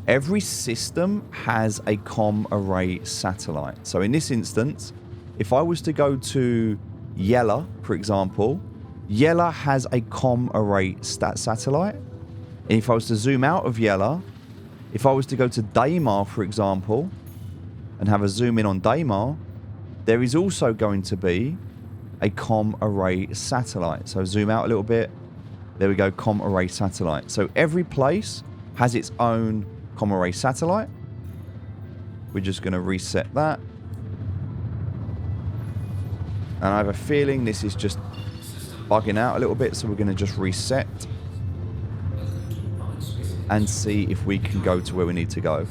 Every system has a comm array satellite. So in this instance, if I was to go to Yella, for example, Yella has a comm array satellite. And if I was to zoom out of Yella, if I was to go to Daymar, for example, and have a zoom in on Daymar, there is also going to be a comm array satellite. So zoom out a little bit. There we go, comm array satellite. So every place has its own comm array satellite. We're just going to reset that. And I have a feeling this is just bugging out a little bit, so we're going to just reset and see if we can go to where we need to go.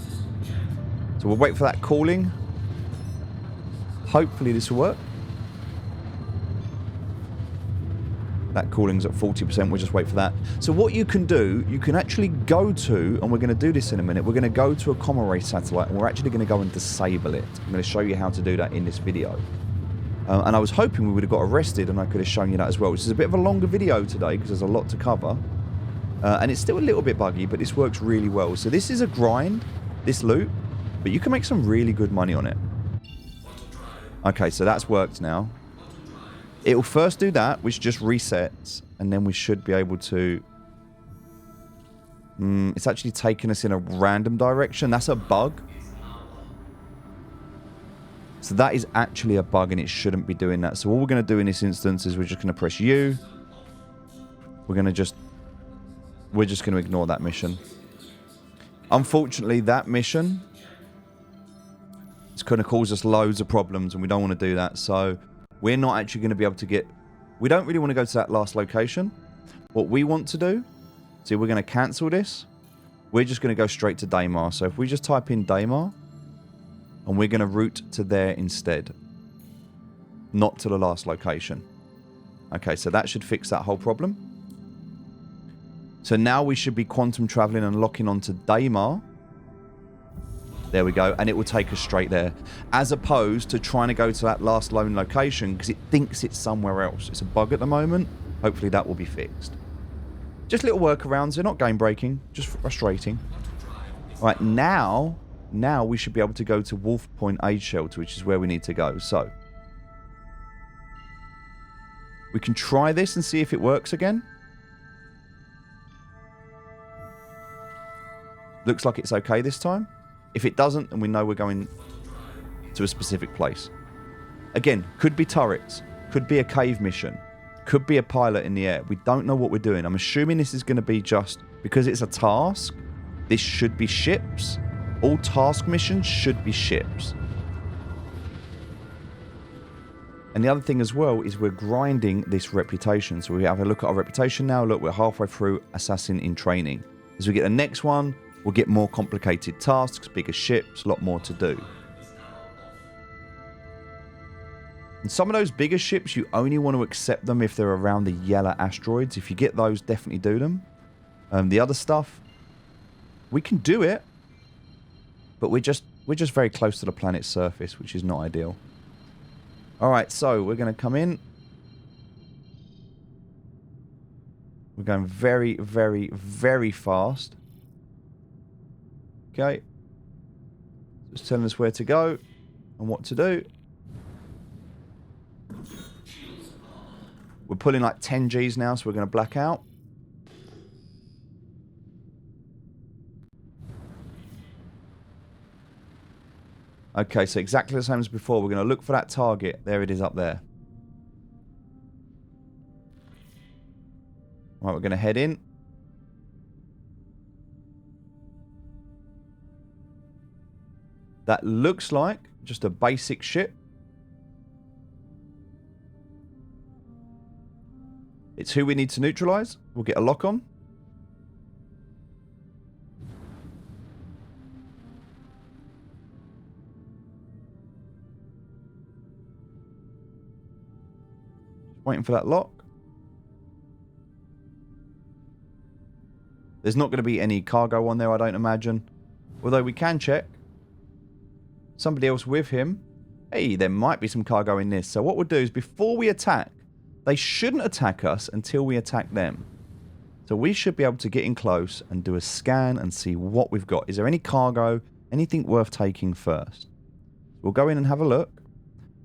So we'll wait for that calling. Hopefully this will work. That calling's at 40%. We'll just wait for that. So what you can do, you can actually go to, and we're going to do this in a minute, we're going to go to a comm array satellite, and we're actually going to go and disable it. I'm going to show you how to do that in this video. And I was hoping we would have got arrested, and I could have shown you that as well, which is a bit of a longer video today because there's a lot to cover. And it's still a little bit buggy, but this works really well. So this is a grind, this loop, but you can make some really good money on it. Okay, so that's worked now. It will first do that, which just resets, and then we should be able to... it's actually taking us in a random direction. That's a bug. So that is actually a bug, and it shouldn't be doing that. So all we're going to do in this instance is we're just going to press U. We're going to ignore that mission. Unfortunately, that mission is going to cause us loads of problems, and we don't want to do that. So we're not actually going to be able to get... We don't really want to go to that last location. What we want to do... See, we're going to cancel this. We're just going to go straight to Daymar. So if we just type in Daymar, and we're going to route to there instead. Not to the last location. Okay, so that should fix that whole problem. So now we should be quantum traveling and locking onto Daymar. There we go. And it will take us straight there. As opposed to trying to go to that last lone location because it thinks it's somewhere else. It's a bug at the moment. Hopefully that will be fixed. Just little workarounds. They're not game breaking. Just frustrating. All right, now we should be able to go to Wolf Point Aid Shelter, which is where we need to go. So we can try this and see if it works again. Looks like it's okay this time. If it doesn't, then we know we're going to a specific place. Again, could be turrets, could be a cave mission, could be a pilot in the air. We don't know what we're doing. I'm assuming this is going to be just because it's a task. This should be ships. All task missions should be ships. And the other thing as well is we're grinding this reputation. So we have a look at our reputation now. Look, we're halfway through Assassin in Training. As we get the next one, we'll get more complicated tasks, bigger ships, a lot more to do. And some of those bigger ships, you only want to accept them if they're around the yellow asteroids. If you get those, definitely do them. The other stuff, we can do it, but we're just very close to the planet's surface, which is not ideal. All right, so we're going to come in. We're going very, very, very fast. Okay. It's telling us where to go and what to do. We're pulling like 10 Gs now, so we're going to black out. Okay, so exactly the same as before. We're going to look for that target. There it is up there. Right, we're going to head in. That looks like just a basic ship. It's who we need to neutralize. We'll get a lock on. Waiting for that lock. There's not going to be any cargo on there, I don't imagine. Although we can check. Somebody else with him. Hey, there might be some cargo in this. So what we'll do is before we attack, they shouldn't attack us until we attack them. So So we should be able to get in close and do a scan and see what we've got. Is there any cargo, anything worth taking first? We'll go in and have a look.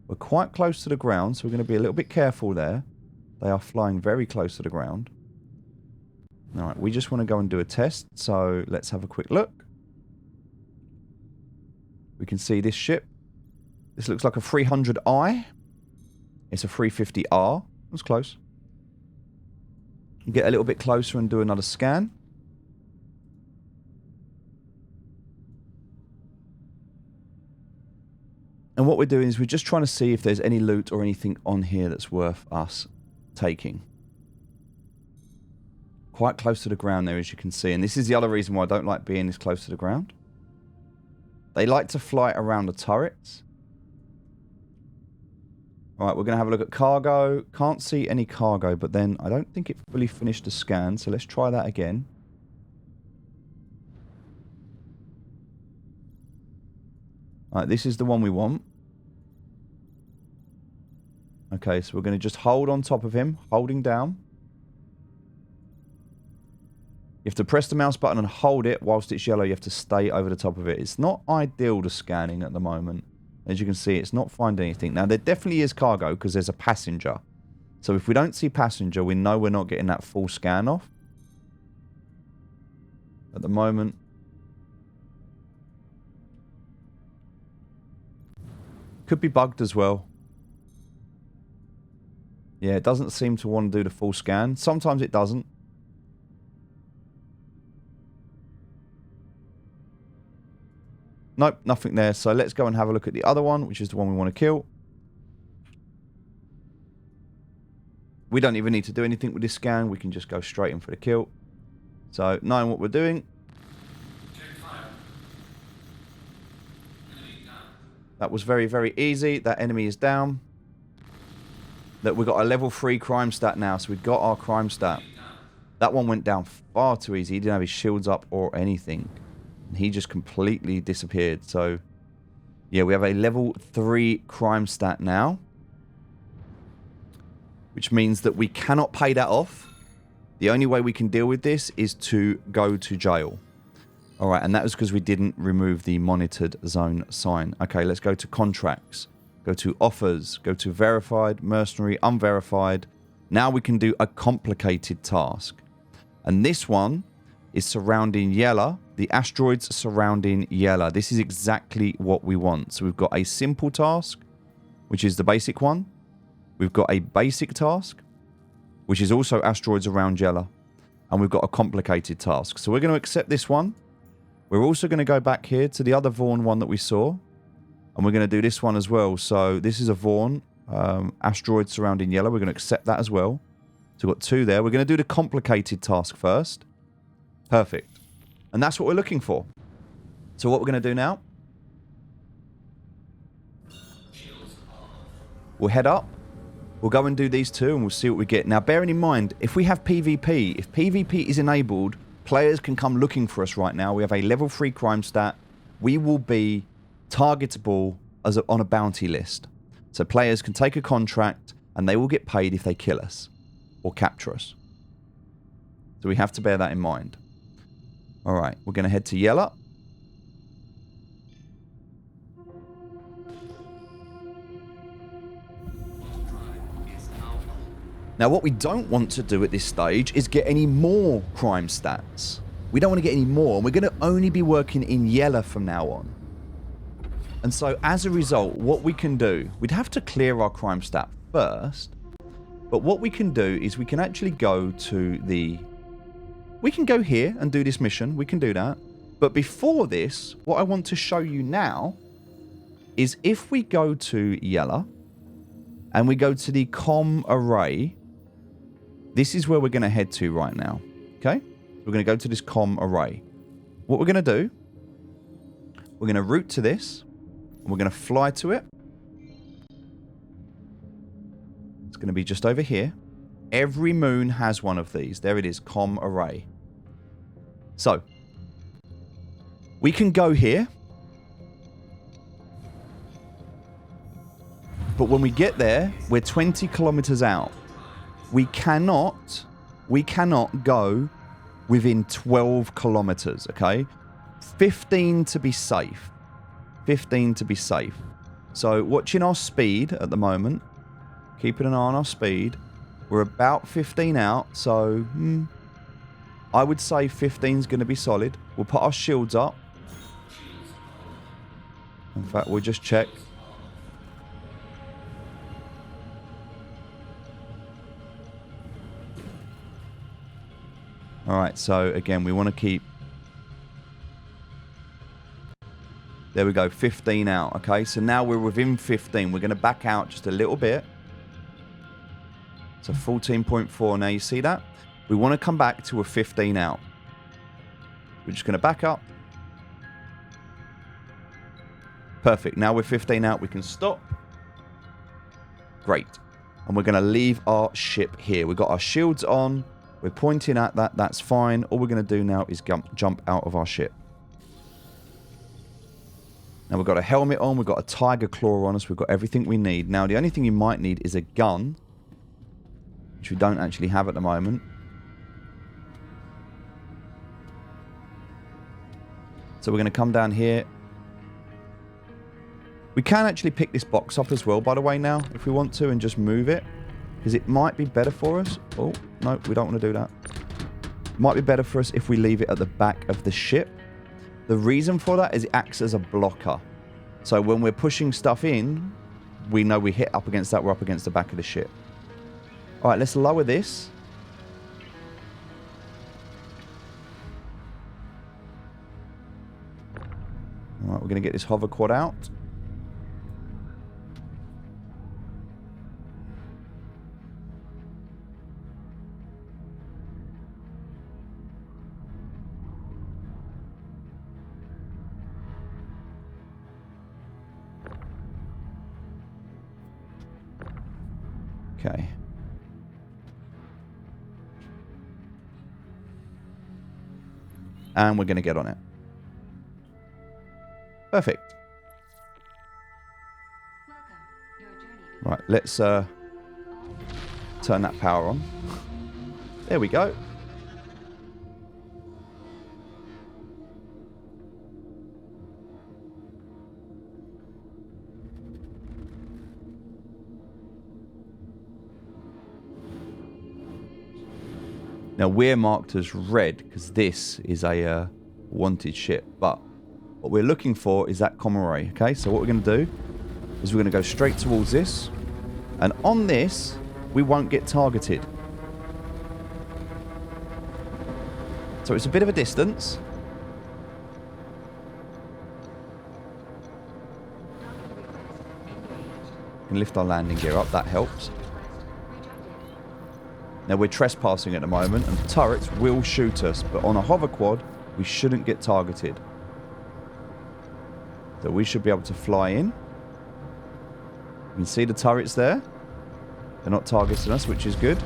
We're quite close to the ground, so we're going to be a little bit careful there. They are flying very close to the ground. Alright, we just want to go and do a test, so let's have a quick look. We can see this ship. This looks like a 300i. It's a 350R. That's close. Get a little bit closer and do another scan. And what we're doing is we're just trying to see if there's any loot or anything on here that's worth us taking. Quite close to the ground there, as you can see. And this is the other reason why I don't like being this close to the ground. They like to fly around the turrets. Alright, we're going to have a look at cargo. Can't see any cargo, but then I don't think it fully finished the scan, so let's try that again. Alright, this is the one we want. Okay, so we're going to just hold on top of him, holding down. You have to press the mouse button and hold it whilst it's yellow. You have to stay over the top of it. It's not ideal to scanning at the moment. As you can see, it's not finding anything. Now, there definitely is cargo because there's a passenger. So if we don't see passenger, we know we're not getting that full scan off. At the moment. Could be bugged as well. Yeah, it doesn't seem to want to do the full scan. Sometimes it doesn't. Nope, nothing there. So let's go and have a look at the other one, which is the one we want to kill. We don't even need to do anything with this scan. We can just go straight in for the kill. So, knowing what we're doing. That was very, very easy. That enemy is down. Look, we've got a level 3 crime stat now. So we've got our crime stat. That one went down far too easy. He didn't have his shields up or anything. He just completely disappeared. So, yeah, we have a level 3 crime stat now. Which means that we cannot pay that off. The only way we can deal with this is to go to jail. Alright, and that was because we didn't remove the monitored zone sign. Okay, let's go to contracts. Go to offers. Go to verified, mercenary, unverified. Now we can do a complicated task. And this one is surrounding Yella. The asteroids surrounding Yella. This is exactly what we want. So we've got a simple task, which is the basic one. We've got a basic task, which is also asteroids around Yella. And we've got a complicated task. So we're going to accept this one. We're also going to go back here to the other VAUGHN one that we saw. And we're going to do this one as well. So this is a VAUGHN, asteroids surrounding Yella. We're going to accept that as well. So we've got 2 there. We're going to do the complicated task first. Perfect. And that's what we're looking for. So what we're going to do now. We'll head up. We'll go and do these 2 and we'll see what we get. Now, bearing in mind, if we have PvP, if PvP is enabled, players can come looking for us right now. We have a level 3 crime stat. We will be targetable as on a bounty list. So players can take a contract and they will get paid if they kill us or capture us. So we have to bear that in mind. Alright, we're going to head to Yella. Now, what we don't want to do at this stage is get any more crime stats. We don't want to get any more, and we're going to only be working in Yella from now on. And so, as a result, what we can do, we'd have to clear our crime stat first, but what we can do is we can actually go to the... We can go here and do this mission. We can do that. But before this, what I want to show you now is if we go to Yella and we go to the Comm array, this is where we're going to head to right now. Okay? We're going to go to this Comm array. What we're going to do, we're going to route to this and we're going to fly to it. It's going to be just over here. Every moon has one of these. There it is, Comm array. So, we can go here. But when we get there, we're 20 kilometers out. We cannot go within 12 kilometers, okay? 15 to be safe. 15 to be safe. So watching our speed at the moment, keeping an eye on our speed, we're about 15 out, so I would say 15 is going to be solid. We'll put our shields up. In fact, we'll just check. Alright, so again, we want to keep... There we go, 15 out, okay? So now we're within 15. We're going to back out just a little bit. So 14.4, now you see that? We want to come back to a 15 out. We're just going to back up. Perfect, now we're 15 out, we can stop. Great. And we're going to leave our ship here. We've got our shields on. We're pointing at that, that's fine. All we're going to do now is jump out of our ship. Now we've got a helmet on, we've got a Tigerclaw on us, we've got everything we need. Now the only thing you might need is a gun, which we don't actually have at the moment. So we're going to come down here. We can actually pick this box up as well, by the way, now, if we want to, and just move it. Because it might be better for us. Oh, no, we don't want to do that. It might be better for us if we leave it at the back of the ship. The reason for that is it acts as a blocker. So when we're pushing stuff in, we know we hit up against that, we're up against the back of the ship. All right, let's lower this. All right, we're going to get this hover quad out. Okay. And we're going to get on it. Perfect. Right, let's turn that power on. There we go. Now we're marked as red because this is a wanted ship, but what we're looking for is that comm array, okay? So what we're going to do is we're going to go straight towards this, and on this we won't get targeted. So it's a bit of a distance. We can lift our landing gear up, that helps. Now we're trespassing at the moment and the turrets will shoot us, but on a hover quad we shouldn't get targeted. So we should be able to fly in. You can see the turrets there. They're not targeting us, which is good.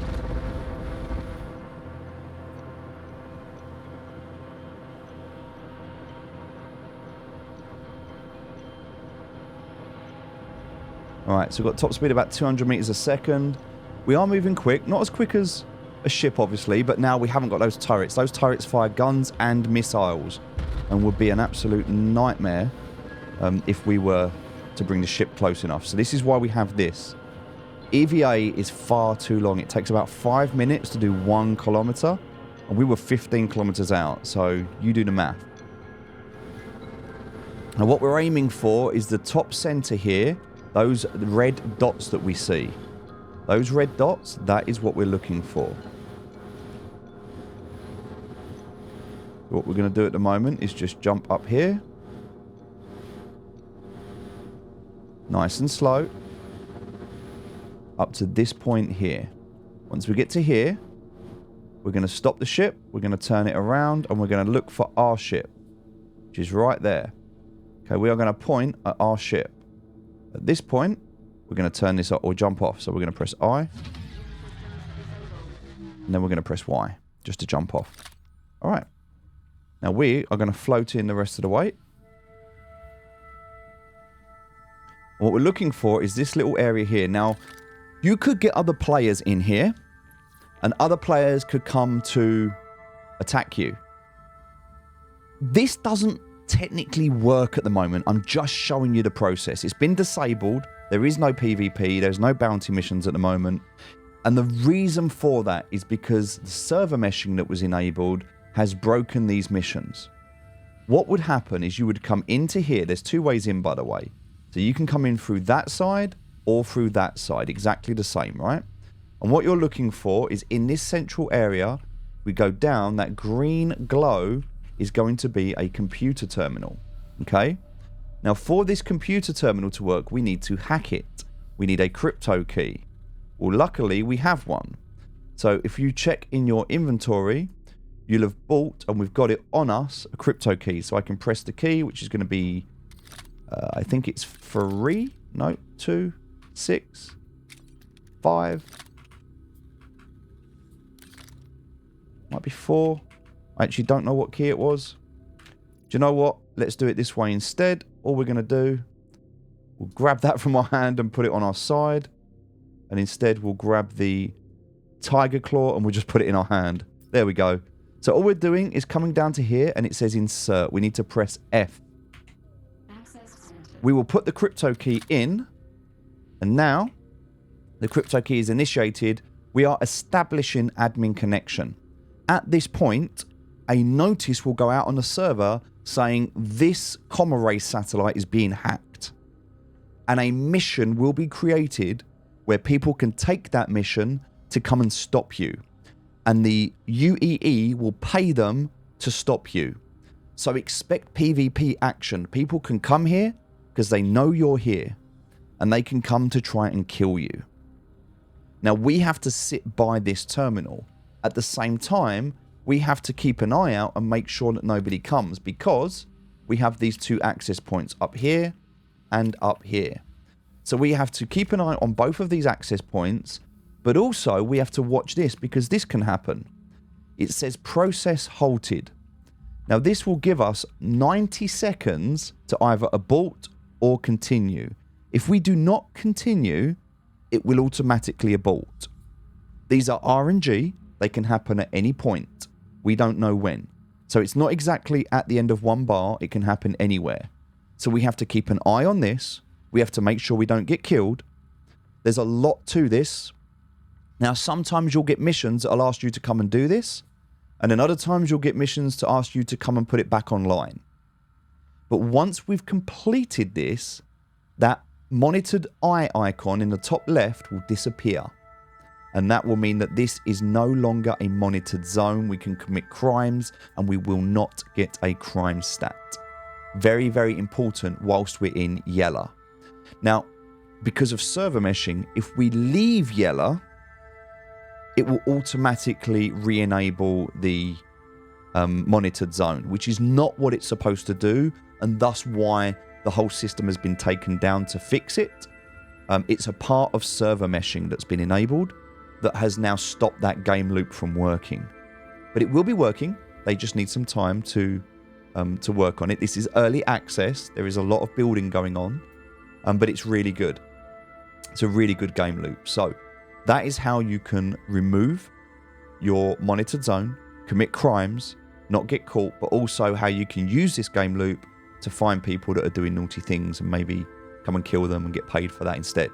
Alright, so we've got top speed about 200 meters a second. We are moving quick, not as quick as a ship obviously, but now we haven't got those turrets. Those turrets fire guns and missiles and would be an absolute nightmare if we were to bring the ship close enough. So this is why we have this. EVA is far too long. It takes about 5 minutes to do 1 kilometer, and we were 15 kilometers out, so you do the math. Now what we're aiming for is the top center here, those red dots that we see. Those red dots, that is what we're looking for. What we're going to do at the moment is just jump up here. Nice and slow. Up to this point here. Once we get to here, we're going to stop the ship, we're going to turn it around, and we're going to look for our ship, which is right there. Okay, we are going to point at our ship. At this point, we're going to turn this up or jump off. So we're going to press I. And then we're going to press Y just to jump off. All right. Now we are going to float in the rest of the way. What we're looking for is this little area here. Now, you could get other players in here. And other players could come to attack you. This doesn't technically work at the moment. I'm just showing you the process. It's been disabled. There is no PvP. There's no bounty missions at the moment. And the reason for that is because the server meshing that was enabled has broken these missions. What would happen is you would come into here. There's two ways in, by the way. So you can come in through that side or through that side. Exactly the same, right? And what you're looking for is in this central area, we go down, that green glow is going to be a computer terminal. Okay? Now, for this computer terminal to work, we need to hack it. We need a crypto key. Well, luckily, we have one. So if you check in your inventory, you'll have bought, and we've got it on us, a crypto key. So I can press the key, which is going to be, I think it's 3, no, 2, 6, 5. Might be 4. I actually don't know what key it was. Do you know what? Let's do it this way instead. All we're going to do, we'll grab that from our hand and put it on our side. And instead, we'll grab the Tigerclaw and we'll just put it in our hand. There we go. So all we're doing is coming down to here and it says insert. We need to press F. We will put the crypto key in. And now, the crypto key is initiated. We are establishing admin connection. At this point, a notice will go out on the server saying this Comm Array satellite is being hacked. And a mission will be created where people can take that mission to come and stop you. And the UEE will pay them to stop you. So expect PvP action. People can come here because they know you're here. And they can come to try and kill you. Now, we have to sit by this terminal. At the same time, we have to keep an eye out and make sure that nobody comes, because we have these two access points up here and up here. So we have to keep an eye on both of these access points, but also we have to watch this because this can happen. It says process halted. Now this will give us 90 seconds to either abort or continue. If we do not continue, it will automatically abort. These are RNG. They can happen at any point. We don't know when. So it's not exactly at the end of one bar. It can happen anywhere. So we have to keep an eye on this. We have to make sure we don't get killed. There's a lot to this. Now, sometimes you'll get missions that'll ask you to come and do this. And then other times you'll get missions to ask you to come and put it back online. But once we've completed this, that monitored eye icon in the top left will disappear. And that will mean that this is no longer a monitored zone. We can commit crimes and we will not get a crime stat. Very, very important whilst we're in yellow. Now, because of server meshing, if we leave yellow, it will automatically re-enable the monitored zone, which is not what it's supposed to do, and thus why the whole system has been taken down to fix it. It's a part of server meshing that's been enabled that has now stopped that game loop from working. But it will be working. They just need some time to work on it. This is early access. There is a lot of building going on, but it's really good. It's a really good game loop. So that is how you can remove your monitored zone, commit crimes, not get caught, but also how you can use this game loop to find people that are doing naughty things and maybe come and kill them and get paid for that instead.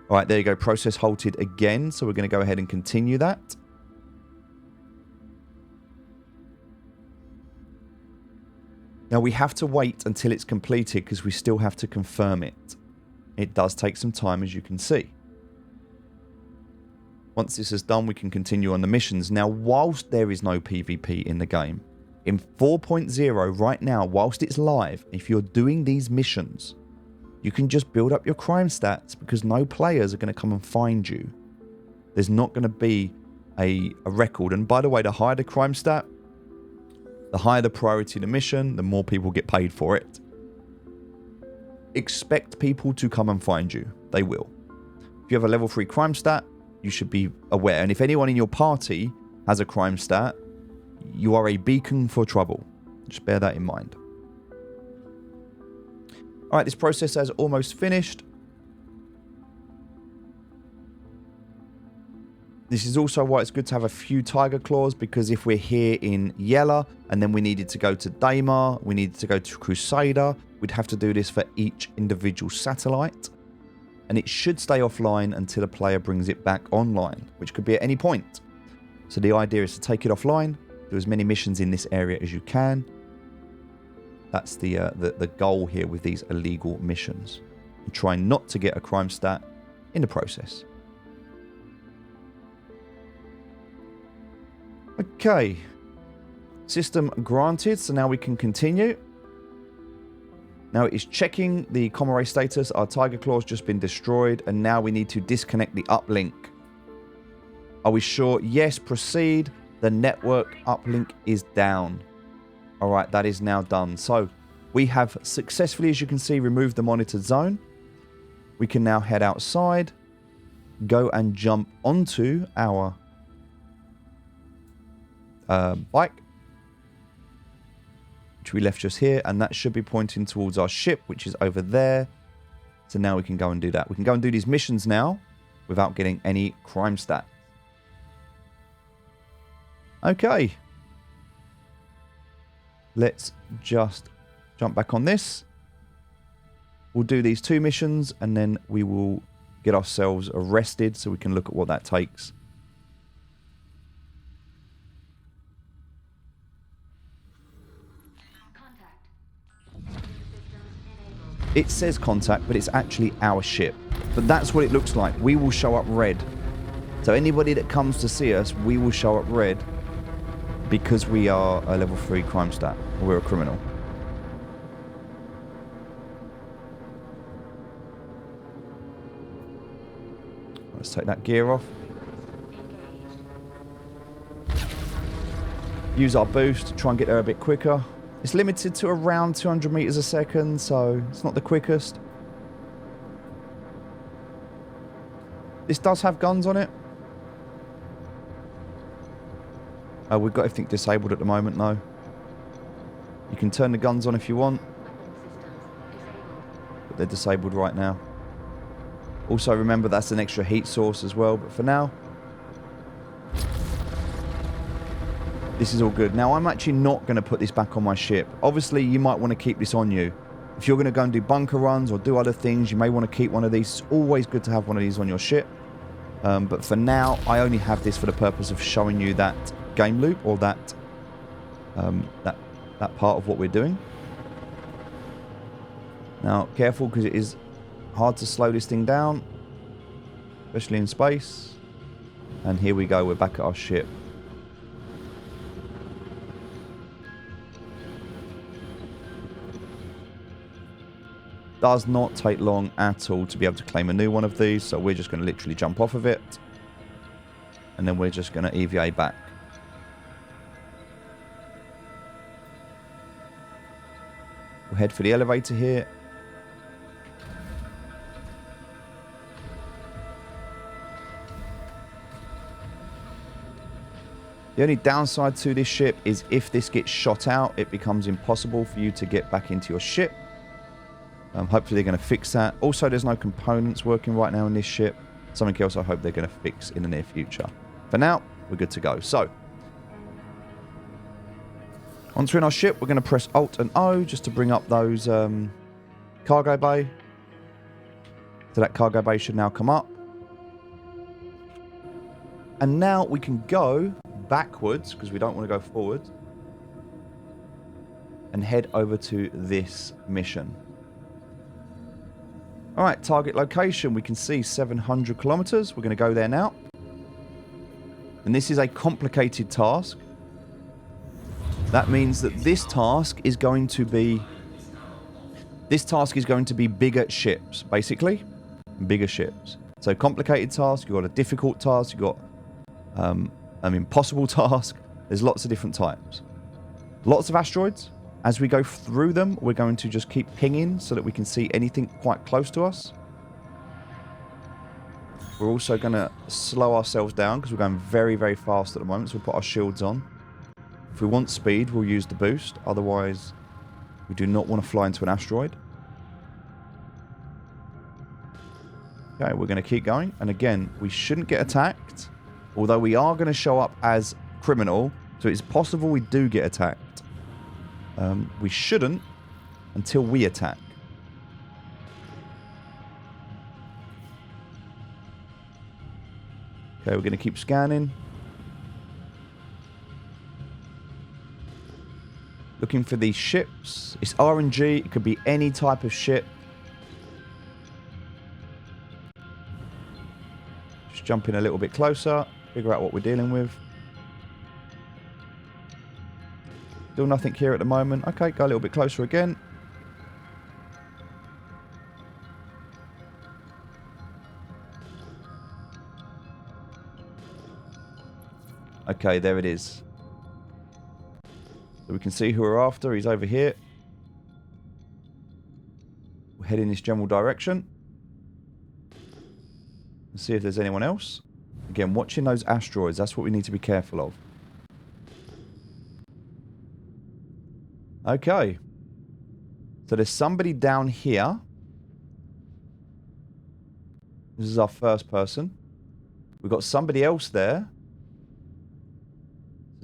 All right, there you go. Process halted again. So we're going to go ahead and continue that. Now we have to wait until it's completed because we still have to confirm it. It does take some time, as you can see. Once this is done, we can continue on the missions. Now, whilst there is no PvP in the game, in 4.0 right now, whilst it's live, if you're doing these missions, you can just build up your crime stats because no players are going to come and find you. There's not going to be a record. And by the way, the higher the crime stat, the higher the priority of the mission, the more people get paid for it. Expect people to come and find you. They will. If you have a level 3 crime stat, you should be aware. And if anyone in your party has a crime stat, you are a beacon for trouble. Just bear that in mind. All right, this process has almost finished. This is also why it's good to have a few Tigerclaws, because if we're here in Yella and then we needed to go to Daymar, we needed to go to Crusader, we'd have to do this for each individual satellite. And it should stay offline until a player brings it back online, which could be at any point. So the idea is to take it offline, do as many missions in this area as you can. That's the goal here with these illegal missions. And try not to get a crime stat in the process. Okay, system granted, so now we can continue. Now it is checking the comm array status. Our Tigerclaw's just been destroyed, and now we need to disconnect the uplink. Are we sure? Yes, proceed. The network uplink is down. All right, that is now done. So we have successfully, as you can see, removed the monitored zone. We can now head outside, go and jump onto our bike, which we left just here, and that should be pointing towards our ship, which is over there. So now we can go and do that. We can go and do these missions now without getting any crime stat. Okay. Let's just jump back on this. We'll do these 2 missions and then we will get ourselves arrested so we can look at what that takes. It says contact, but it's actually our ship. But that's what it looks like. We will show up red. So anybody that comes to see us, we will show up red because we are a level 3 crime stat. We're a criminal. Let's take that gear off. Use our boost to try and get there a bit quicker. It's limited to around 200 meters a second, so it's not the quickest. This does have guns on it. We've got everything disabled at the moment, though. You can turn the guns on if you want, but they're disabled right now. Also, remember that's an extra heat source as well, but for now, this is all good. Now, I'm actually not going to put this back on my ship. Obviously, you might want to keep this on you. If you're going to go and do bunker runs or do other things, you may want to keep one of these. It's always good to have one of these on your ship. But for now, I only have this for the purpose of showing you that game loop, or that part of what we're doing. Now, careful, because it is hard to slow this thing down, especially in space. And here we go, we're back at our ship. Does not take long at all to be able to claim a new one of these, so we're just going to literally jump off of it, and then we're just going to EVA back. We'll head for the elevator here. The only downside to this ship is if this gets shot out, it becomes impossible for you to get back into your ship. Hopefully they're going to fix that. Also, there's no components working right now in this ship. Something else I hope they're going to fix in the near future. For now, we're good to go. So, once we're in our ship, we're going to press Alt and O just to bring up those cargo bay. So that cargo bay should now come up. And now we can go backwards, because we don't want to go forward, and head over to this mission. Alright, target location, we can see 700 kilometers. We're going to go there now. And this is a complicated task. That means that this task is going to be bigger ships, basically. Bigger ships. So complicated task, you've got a difficult task, you've got an impossible task. There's lots of different types. Lots of asteroids. As we go through them, we're going to just keep pinging so that we can see anything quite close to us. We're also going to slow ourselves down because we're going very, very fast at the moment. So we'll put our shields on. If we want speed, we'll use the boost. Otherwise, we do not want to fly into an asteroid. Okay, we're going to keep going. And again, we shouldn't get attacked. Although we are going to show up as criminal, so it's possible we do get attacked. We shouldn't until we attack. Okay, we're going to keep scanning. Looking for these ships. It's RNG. It could be any type of ship. Just jump in a little bit closer. Figure out what we're dealing with. Still nothing here at the moment. Okay, go a little bit closer again. Okay, there it is. So we can see who we're after. He's over here. We'll head in this general direction. And see if there's anyone else. Again, watching those asteroids. That's what we need to be careful of. Okay. So there's somebody down here. This is our first person. We've got somebody else there.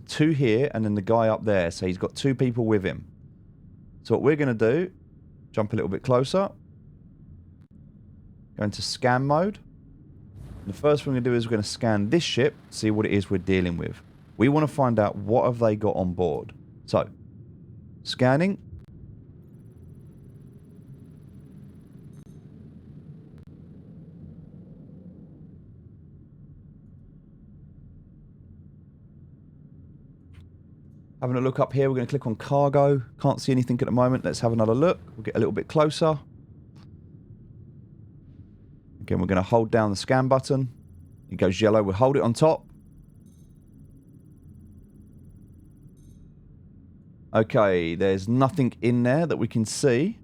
Two here, and then the guy up there. So he's got two people with him. So what we're going to do, jump a little bit closer. Go into scan mode. And the first thing we're going to do is we're going to scan this ship, see what it is we're dealing with. We want to find out what have they got on board. So, scanning. Having a look up here, we're going to click on cargo. Can't see anything at the moment. Let's have another look. We'll get a little bit closer. Again, we're going to hold down the scan button. It goes yellow. We'll hold it on top. Okay, there's nothing in there that we can see.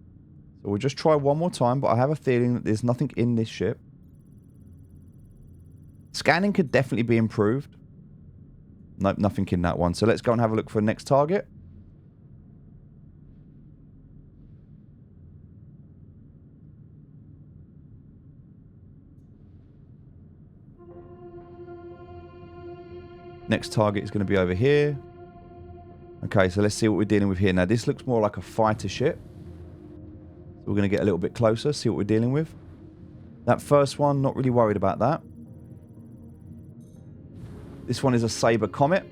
So we'll just try one more time, but I have a feeling that there's nothing in this ship. Scanning could definitely be improved. Nope, nothing in that one. So let's go and have a look for the next target. Next target is going to be over here. Okay, so let's see what we're dealing with here. Now, this looks more like a fighter ship. So we're going to get a little bit closer, see what we're dealing with. That first one, not really worried about that. This one is a Saber Comet.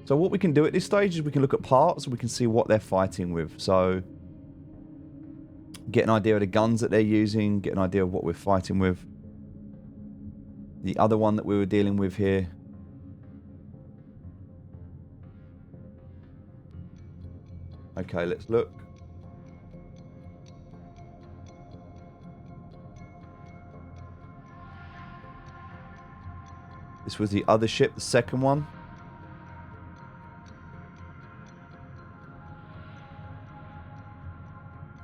So what we can do at this stage is we can look at parts and we can see what they're fighting with. So get an idea of the guns that they're using, get an idea of what we're fighting with. The other one that we were dealing with here. Okay, let's look. This was the other ship, the second one.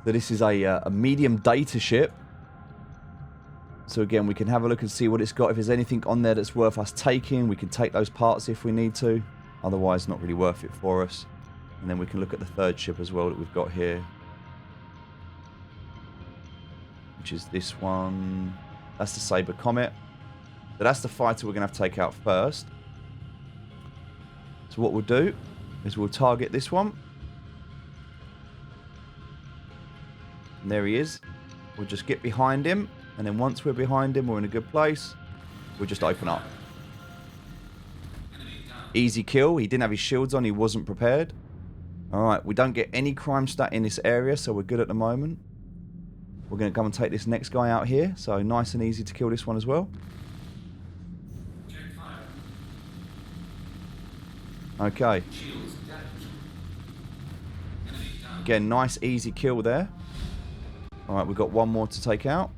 So this is a medium data ship. So again, we can have a look and see what it's got. If there's anything on there that's worth us taking, we can take those parts if we need to. Otherwise, not really worth it for us. And then we can look at the third ship as well that we've got here. Which is this one. That's the Saber Comet. So that's the fighter we're going to have to take out first. So what we'll do is we'll target this one. And there he is. We'll just get behind him. And then once we're behind him, we're in a good place. We'll just open up. Easy kill. He didn't have his shields on. He wasn't prepared. Alright, we don't get any crime stat in this area, so we're good at the moment. We're going to come and take this next guy out here. So nice and easy to kill this one as well. Okay. Again, nice easy kill there. Alright, we've got one more to take out.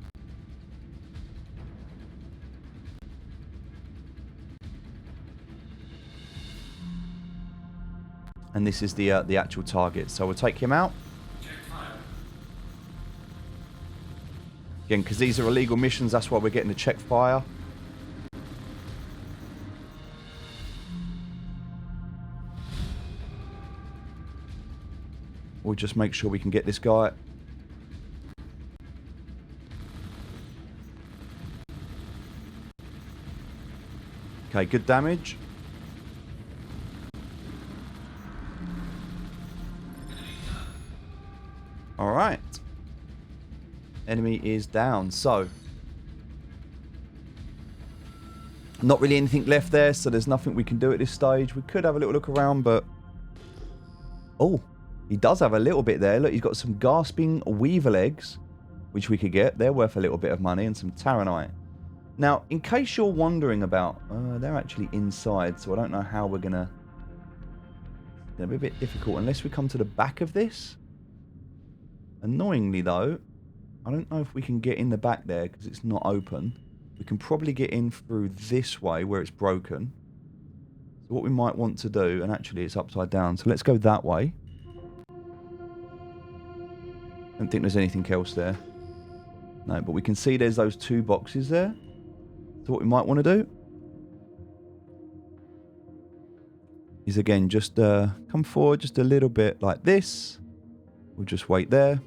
And this is the actual target. So we'll take him out. Again, because these are illegal missions, that's why we're getting the check fire. We'll just make sure we can get this guy. Okay, good damage. Alright. Enemy is down. So, not really anything left there, so there's nothing we can do at this stage. We could have a little look around, but... Oh, he does have a little bit there. Look, he's got some gasping weevil eggs, which we could get. They're worth a little bit of money, and some taranite. Now, in case you're wondering about... they're actually inside, so I don't know how we're going to... It'll be a bit difficult unless we come to the back of this. Annoyingly, though, I don't know if we can get in the back there because it's not open. We can probably get in through this way where it's broken. So what we might want to do, and actually it's upside down, so let's go that way. Don't think there's anything else there. No, but we can see there's those two boxes there. So what we might want to do is, again, just come forward just a little bit like this. We'll just wait there.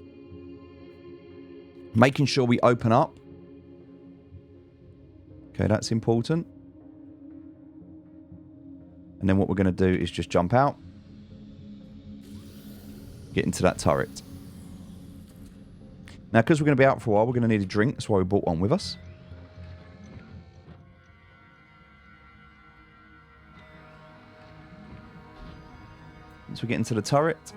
Making sure we open up. Okay, that's important. And then what we're going to do is just jump out. Get into that turret. Now, because we're going to be out for a while, we're going to need a drink. That's why we brought one with us. Once we get into the turret.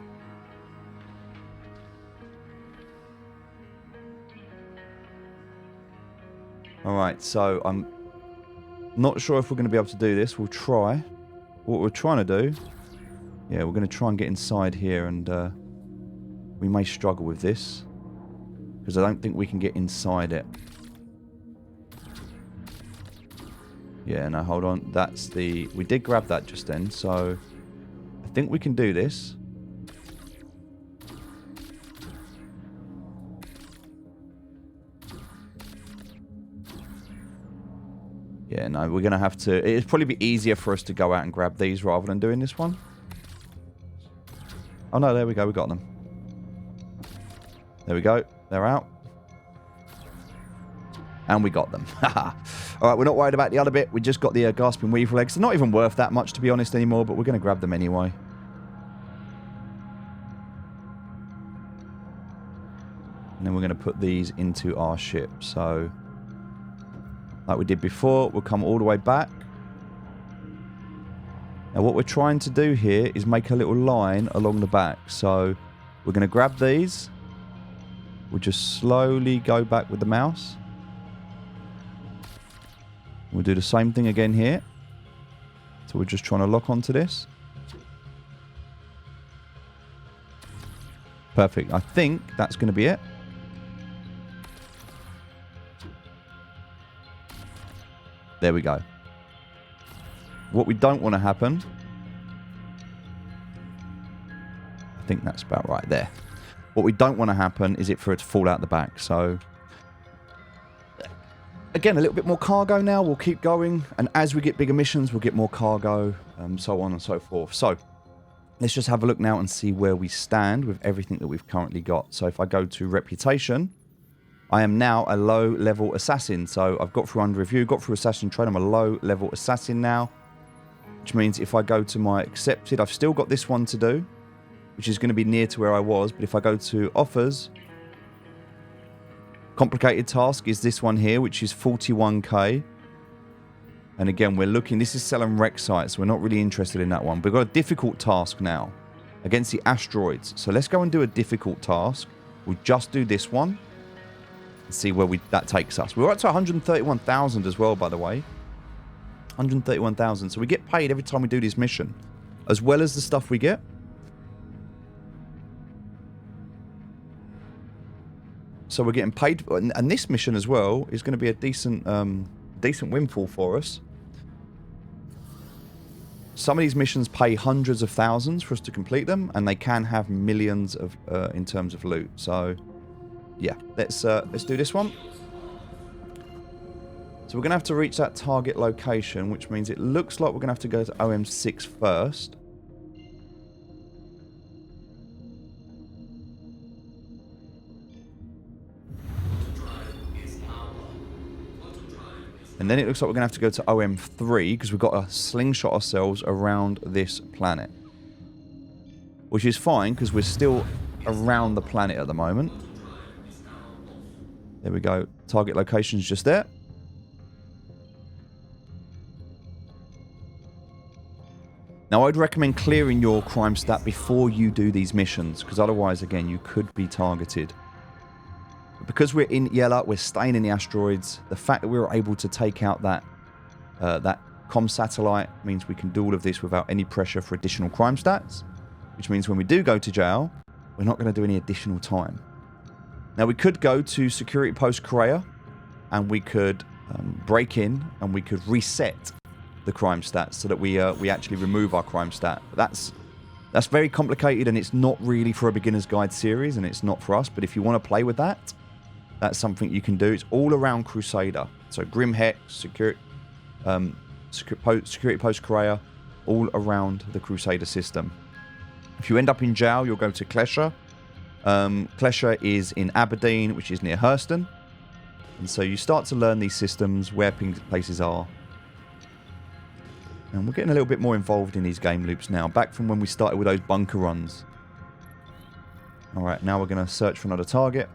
Alright, so I'm not sure if we're going to be able to do this. We'll try. What we're trying to do... Yeah, we're going to try and get inside here, and we may struggle with this. Because I don't think we can get inside it. Yeah, no, hold on. That's the... We did grab that just then, so... I think we can do this. Yeah, no, we're going to have to... It'd probably be easier for us to go out and grab these rather than doing this one. Oh, no, there we go. We got them. There we go. They're out. And we got them. All right, we're not worried about the other bit. We just got the gasping weevil eggs. They're not even worth that much, to be honest, anymore, but we're going to grab them anyway. And then we're going to put these into our ship. So... like we did before, we'll come all the way back. Now what we're trying to do here is make a little line along the back. So we're going to grab these. We'll just slowly go back with the mouse. We'll do the same thing again here. So we're just trying to lock onto this. Perfect. I think that's going to be it. There we go. What we don't want to happen... I think that's about right there. What we don't want to happen is for it to fall out the back. So, again, a little bit more cargo now. We'll keep going. And as we get bigger missions, we'll get more cargo, so on and so forth. So, let's just have a look now and see where we stand with everything that we've currently got. So, if I go to Reputation... I am now a low-level assassin, so I've got through under review, got through assassin trade. I'm a low-level assassin now, which means if I go to my accepted, I've still got this one to do, which is going to be near to where I was, but if I go to offers, complicated task is this one here, which is 41k, and again, we're looking, this is selling wreck sites, so we're not really interested in that one. We've got a difficult task now against the asteroids, so let's go and do a difficult task. We'll just do this one. See where that takes us. We're up to 131,000 as well, by the way. 131,000. So we get paid every time we do this mission, as well as the stuff we get. So we're getting paid, and this mission as well is going to be a decent windfall for us. Some of these missions pay hundreds of thousands for us to complete them, and they can have millions of in terms of loot. So. Yeah, let's do this one. So we're going to have to reach that target location, which means it looks like we're going to have to go to OM6 first. And then it looks like we're going to have to go to OM3 because we've got to slingshot ourselves around this planet. Which is fine because we're still around the planet at the moment. There we go. Target location's just there. Now, I'd recommend clearing your crime stat before you do these missions, because otherwise, again, you could be targeted. But because we're in Yella, we're staying in the asteroids. The fact that we were able to take out that comm satellite means we can do all of this without any pressure for additional crime stats, which means when we do go to jail, we're not going to do any additional time. Now, we could go to Security Post Korea, and we could break in, and we could reset the crime stats so that we actually remove our crime stat. But that's very complicated, and it's not really for a beginner's guide series, and it's not for us. But if you want to play with that, that's something you can do. It's all around Crusader. So Grim Hex, Security Post Korea, all around the Crusader system. If you end up in jail, you'll go to Klescher. Klescher is in Aberdeen, which is near Hurston. And so you start to learn these systems, where places are. And we're getting a little bit more involved in these game loops now, back from when we started with those bunker runs. Alright, now we're going to search for another target.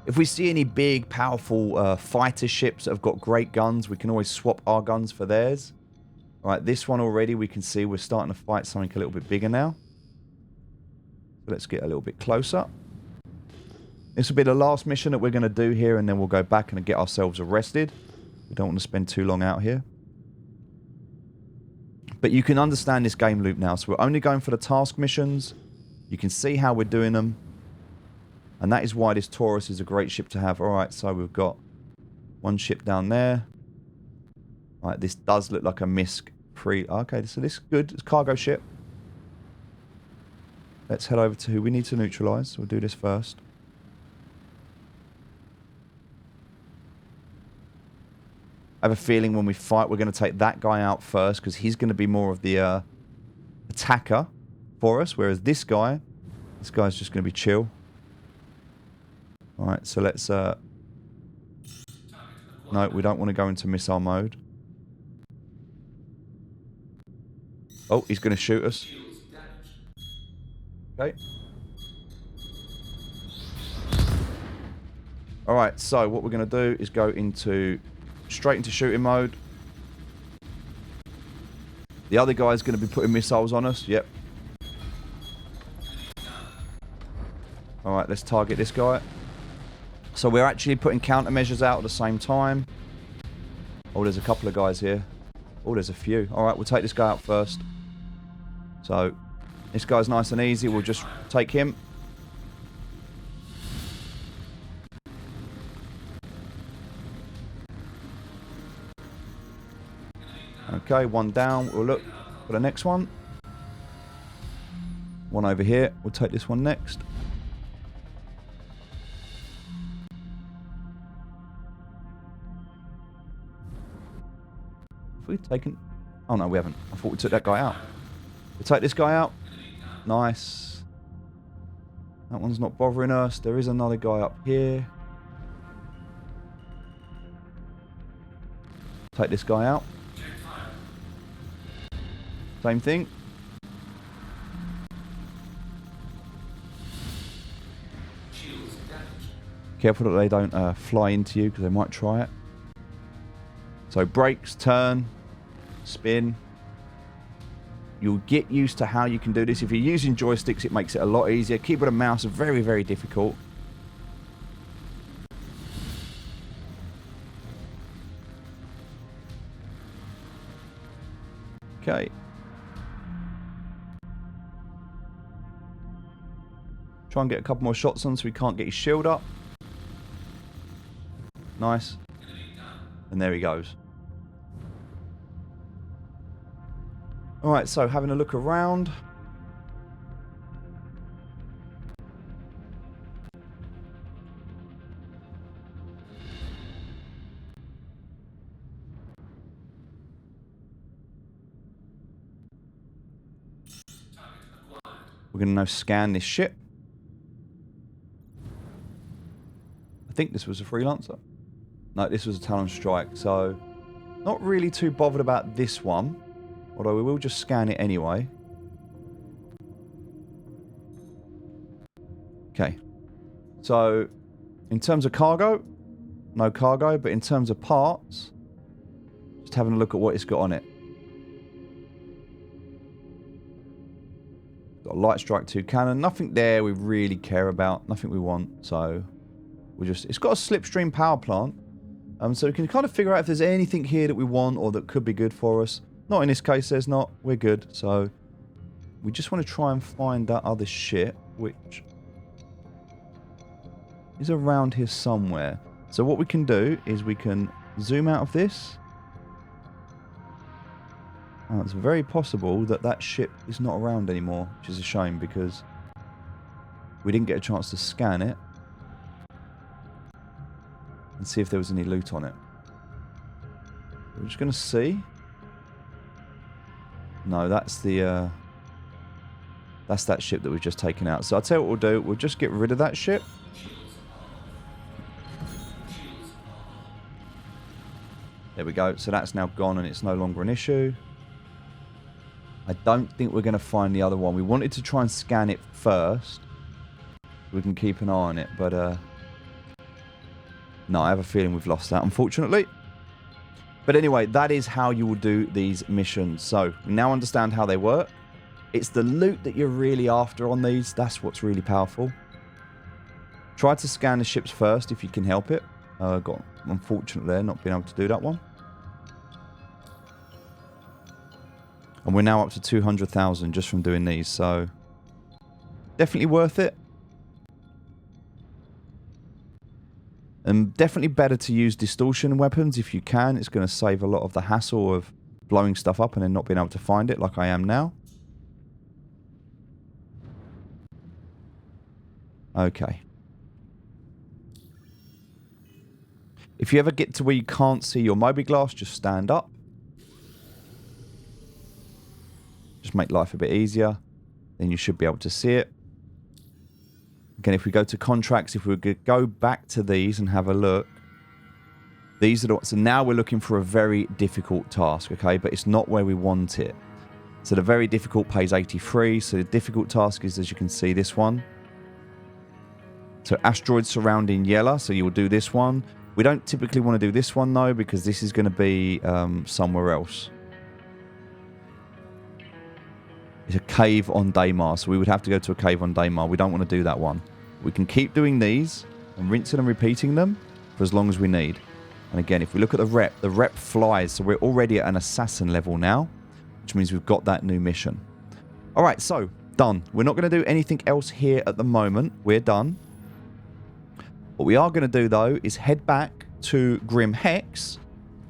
If we see any big, powerful fighter ships that have got great guns, we can always swap our guns for theirs. Alright, this one already, we can see we're starting to fight something a little bit bigger now. So let's get a little bit closer. This will be the last mission that we're going to do here, and then we'll go back and get ourselves arrested. We don't want to spend too long out here. But you can understand this game loop now. So we're only going for the task missions. You can see how we're doing them. And that is why this Taurus is a great ship to have. Alright, so we've got one ship down there. Alright, this does look like a MISC free. Okay, so this is good. It's a cargo ship. Let's head over to who we need to neutralize. So we'll do this first. I have a feeling when we fight, we're going to take that guy out first, because he's going to be more of the attacker for us, whereas this guy's just going to be chill. Alright, so let's... No, we don't want to go into missile mode. Oh, he's going to shoot us. Okay. Alright, so what we're going to do is go straight into shooting mode. The other guy's going to be putting missiles on us. Yep. Alright, let's target this guy. So we're actually putting countermeasures out at the same time. Oh, there's a couple of guys here. Oh, there's a few. Alright, we'll take this guy out first. So, this guy's nice and easy. We'll just take him. Okay, one down. We'll look for the next one. One over here. We'll take this one next. Have we taken... Oh, no, we haven't. I thought we took that guy out. We'll take this guy out. Nice. That one's not bothering us. There is another guy up here. Take this guy out. Same thing. Careful that they don't fly into you, because they might try it. So brakes, turn, spin. You'll get used to how you can do this. If you're using joysticks, it makes it a lot easier. Keyboard and mouse are very, very difficult. Okay. Try and get a couple more shots on so we can't get his shield up. Nice. And there he goes. Alright, so having a look around. We're going to now scan this ship. I think this was a freelancer. No, this was a Talon Strike. So, not really too bothered about this one. Although we will just scan it anyway. Okay. So, in terms of cargo, no cargo. But in terms of parts, just having a look at what it's got on it. Got a Light Strike 2 cannon. Nothing there we really care about. Nothing we want. So, we'll just... It's got a slipstream power plant. So we can kind of figure out if there's anything here that we want or that could be good for us. Not in this case, there's not. We're good. So, we just want to try and find that other ship, which is around here somewhere. So what we can do is we can zoom out of this. Oh, it's very possible that that ship is not around anymore, which is a shame because we didn't get a chance to scan it and see if there was any loot on it. We're just going to see. No, that's the that's that ship that we've just taken out. So I'll tell you what we'll do. We'll just get rid of that ship. There we go. So that's now gone and it's no longer an issue. I don't think we're going to find the other one. We wanted to try and scan it first. We can keep an eye on it, but no, I have a feeling we've lost that, unfortunately. But anyway, that is how you will do these missions. So, we now understand how they work. It's the loot that you're really after on these. That's what's really powerful. Try to scan the ships first if you can help it. Got unfortunate there, not being able to do that one. And we're now up to 200,000 just from doing these. So, definitely worth it. And definitely better to use distortion weapons if you can. It's going to save a lot of the hassle of blowing stuff up and then not being able to find it like I am now. Okay. If you ever get to where you can't see your mobi-glass, just stand up. Just make life a bit easier. Then you should be able to see it. Again, if we go to contracts, if we go back to these and have a look, these are the, so now we're looking for a very difficult task, okay? But it's not where we want it. So the very difficult pays 83. So the difficult task is, as you can see, this one. So asteroids surrounding Yella. So you will do this one. We don't typically want to do this one, though, because this is going to be somewhere else. It's a cave on Daymar, so we would have to go to a cave on Daymar. We don't want to do that one. We can keep doing these and rinsing and repeating them for as long as we need. And again, if we look at the rep flies, so we're already at an assassin level now, which means we've got that new mission. All right, so done. We're not going to do anything else here at the moment. We're done. What we are going to do, though, is head back to Grim Hex,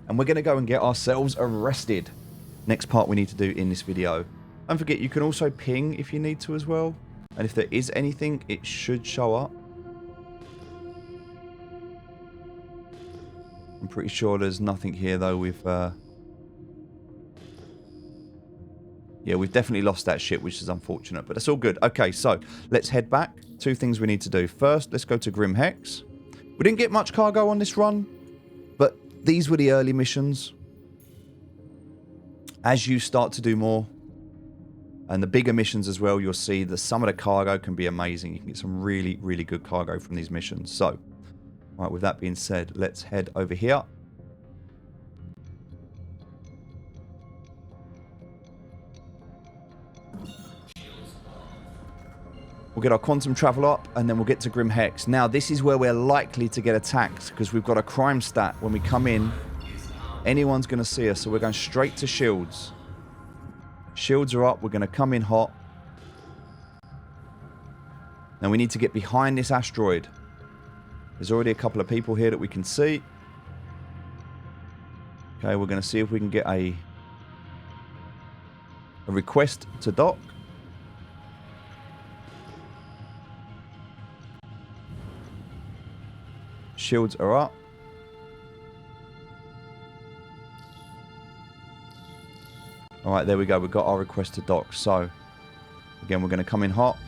and we're going to go and get ourselves arrested. Next part we need to do in this video. Don't forget, you can also ping if you need to as well. And if there is anything, it should show up. I'm pretty sure there's nothing here, though. Yeah, we've definitely lost that ship, which is unfortunate. But it's all good. Okay, so let's head back. Two things we need to do. First, let's go to Grim Hex. We didn't get much cargo on this run, but these were the early missions. As you start to do more, and the bigger missions as well, you'll see that some of the cargo can be amazing. You can get some really, really good cargo from these missions. So, right, with that being said, let's head over here. We'll get our quantum travel up, and then we'll get to Grim Hex. Now, this is where we're likely to get attacked, because we've got a crime stat. When we come in, anyone's going to see us, so we're going straight to shields. Shields are up. We're going to come in hot. Now we need to get behind this asteroid. There's already a couple of people here that we can see. Okay, we're going to see if we can get a request to dock. Shields are up. Alright, there we go. We've got our request to dock. So, again, we're going to come in hot.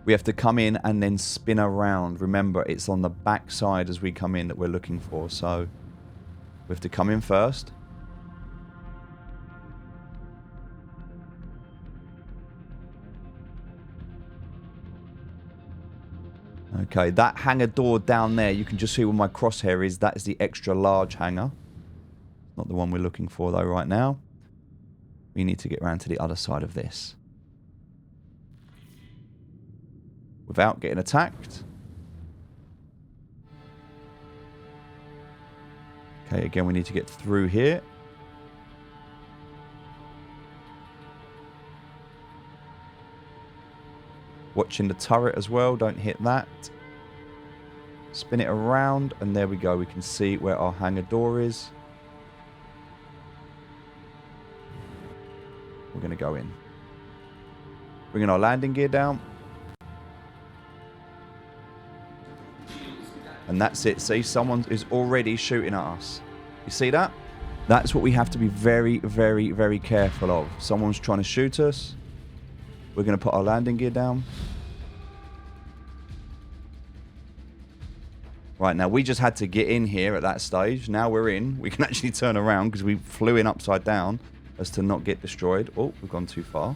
We have to come in and then spin around. Remember, it's on the back side as we come in that we're looking for. So we have to come in first. Okay, that hangar door down there, you can just see where my crosshair is. That is the extra large hangar. Not the one we're looking for though right now. We need to get around to the other side of this without getting attacked. Okay, again, we need to get through here. Watching the turret as well, don't hit that. Spin it around, and there we go. We can see where our hangar door is. We're going to go in. Bringing our landing gear down. And that's it. See, someone is already shooting at us. You see that? That's what we have to be very, very, very careful of. Someone's trying to shoot us. We're going to put our landing gear down. Right, now we just had to get in here at that stage. Now we're in. We can actually turn around because we flew in upside down as to not get destroyed. Oh, we've gone too far.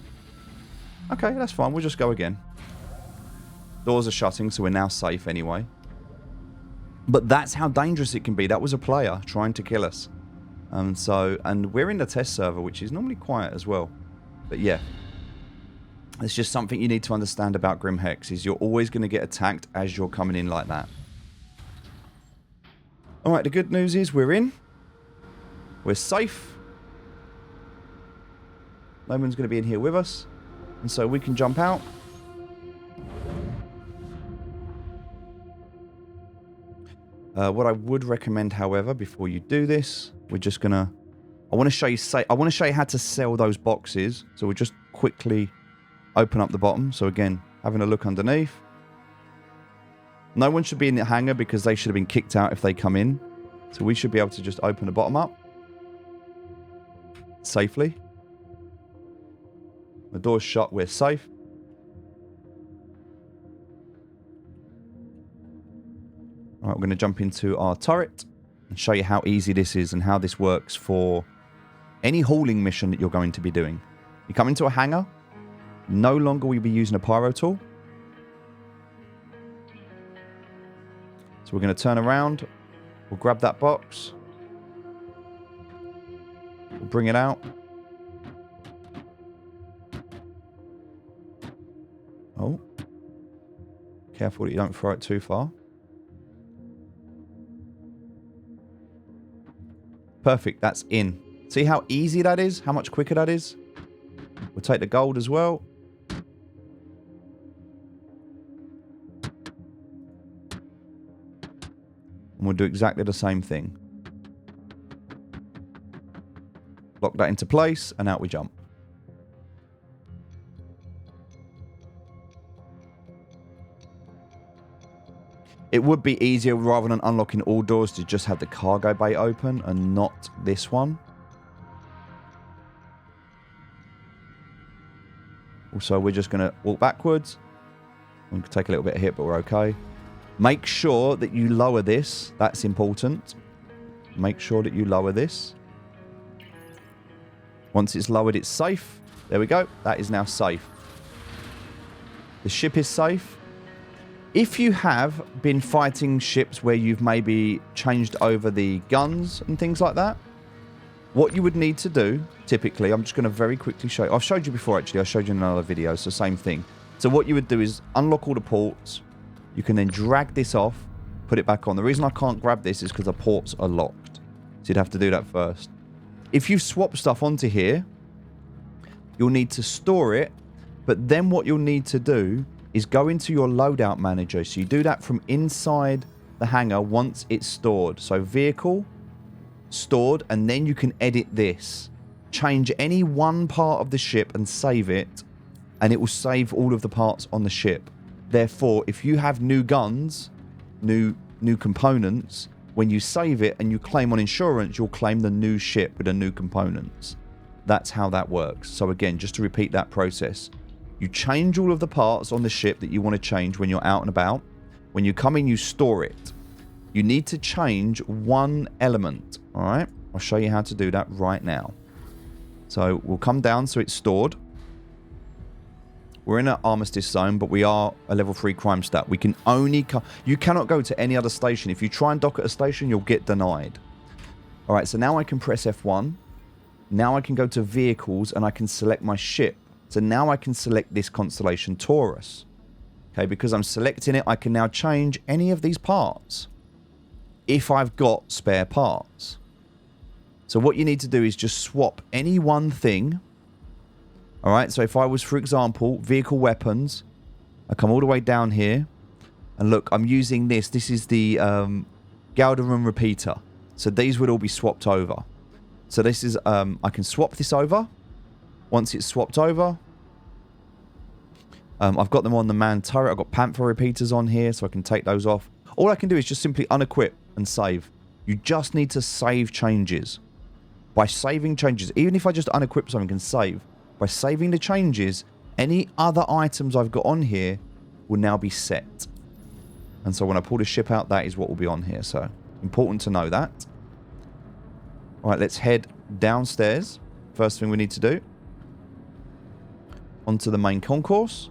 Okay, that's fine. We'll just go again. Doors are shutting, so we're now safe anyway. But that's how dangerous it can be. That was a player trying to kill us. And we're in the test server, which is normally quiet as well. But yeah. It's just something you need to understand about Grim Hex, is you're always going to get attacked as you're coming in like that. Alright, the good news is we're in. We're safe. No one's going to be in here with us. And so we can jump out. What I would recommend, however, before you do this, we're just going to... I want to show you how to sell those boxes. So we'll just quickly open up the bottom. So again, having a look underneath. No one should be in the hangar because they should have been kicked out if they come in. So we should be able to just open the bottom up. Safely. The door's shut, we're safe. Alright, we're going to jump into our turret and show you how easy this is and how this works for any hauling mission that you're going to be doing. You come into a hangar. No longer will you be using a pyro tool. So we're going to turn around. We'll grab that box. We'll bring it out. Oh. Careful that you don't throw it too far. Perfect, that's in. See how easy that is? How much quicker that is? We'll take the gold as well. And we'll do exactly the same thing. Lock that into place, and out we jump. It would be easier, rather than unlocking all doors, to just have the cargo bay open and not this one. Also, we're just going to walk backwards. We can take a little bit of hit, but we're okay. Make sure that you lower this. That's important. Make sure that you lower this. Once it's lowered, it's safe. There we go. That is now safe. The ship is safe. If you have been fighting ships where you've maybe changed over the guns and things like that, what you would need to do, typically, I'm just going to very quickly show you. I've showed you before, actually. I showed you in another video. So same thing. So what you would do is unlock all the ports. You can then drag this off, put it back on. The reason I can't grab this is because the ports are locked. So you'd have to do that first. If you swap stuff onto here, you'll need to store it. But then what you'll need to do is go into your loadout manager. So you do that from inside the hangar once it's stored. So vehicle, stored, and then you can edit this. Change any one part of the ship and save it, and it will save all of the parts on the ship. Therefore, if you have new guns, new components, when you save it and you claim on insurance, you'll claim the new ship with the new components. That's how that works. So again, just to repeat that process. You change all of the parts on the ship that you want to change when you're out and about. When you come in, you store it. You need to change one element, all right? I'll show you how to do that right now. So we'll come down so it's stored. We're in an armistice zone, but we are a level 3 crime stat. We can only... You cannot go to any other station. If you try and dock at a station, you'll get denied. All right, so now I can press F1. Now I can go to vehicles and I can select my ship. So now I can select this constellation Taurus. Okay, because I'm selecting it, I can now change any of these parts if I've got spare parts. So what you need to do is just swap any one thing. All right, so if I was, for example, vehicle weapons, I come all the way down here. And look, I'm using this. This is the Galderon repeater. So these would all be swapped over. So this is, I can swap this over. Once it's swapped over, I've got them on the man turret. I've got Panther repeaters on here, so I can take those off. All I can do is just simply unequip and save. You just need to save changes. By saving changes, even if I just unequip something and save, by saving the changes, any other items I've got on here will now be set. And so when I pull the ship out, that is what will be on here. So important to know that. All right, let's head downstairs. First thing we need to do. Onto the main concourse.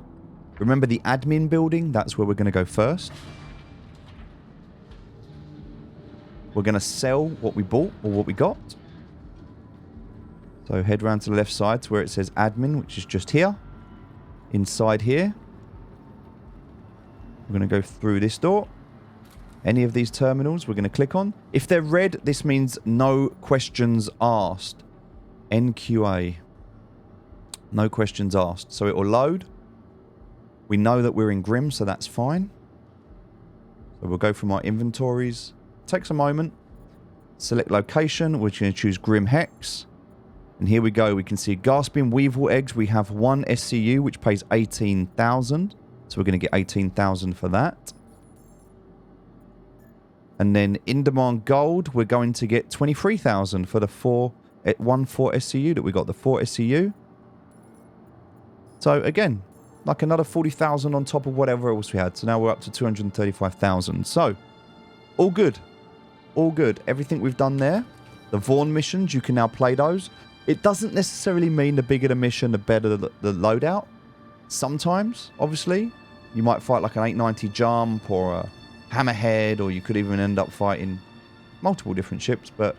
Remember the admin building? That's where we're going to go first. We're going to sell what we bought or what we got. So head round to the left side to where it says admin, which is just here. Inside here. We're going to go through this door. Any of these terminals we're going to click on. If they're red, this means no questions asked. NQA. No questions asked. So it will load. We know that we're in Grim, so that's fine. So we'll go from our inventories. Takes a moment. Select location. We're going to choose Grim Hex. And here we go. We can see Gasping Weevil Eggs. We have one SCU, which pays 18,000. So we're going to get 18,000 for that. And then in-demand gold, we're going to get 23,000 for the 4 SCU that we got. The 4 SCU. So again, like another 40,000 on top of whatever else we had. So now we're up to 235,000. So, all good. All good. Everything we've done there. The VAUGHN missions, you can now play those. It doesn't necessarily mean the bigger the mission, the better the loadout. Sometimes, obviously, you might fight like an 890 jump or a hammerhead, or you could even end up fighting multiple different ships. But,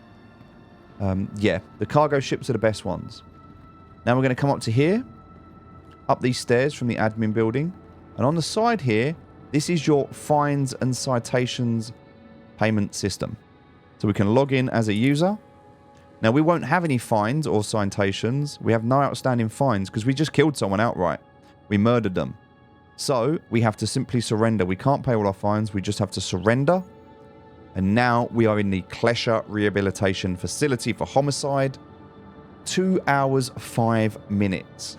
yeah, the cargo ships are the best ones. Now we're going to come up to here. Up these stairs from the admin building. And on the side here, this is your fines and citations payment system. So we can log in as a user. Now, we won't have any fines or citations. We have no outstanding fines because we just killed someone outright. We murdered them. So we have to simply surrender. We can't pay all our fines. We just have to surrender. And now we are in the Klescher Rehabilitation Facility for homicide. 2 hours, 5 minutes.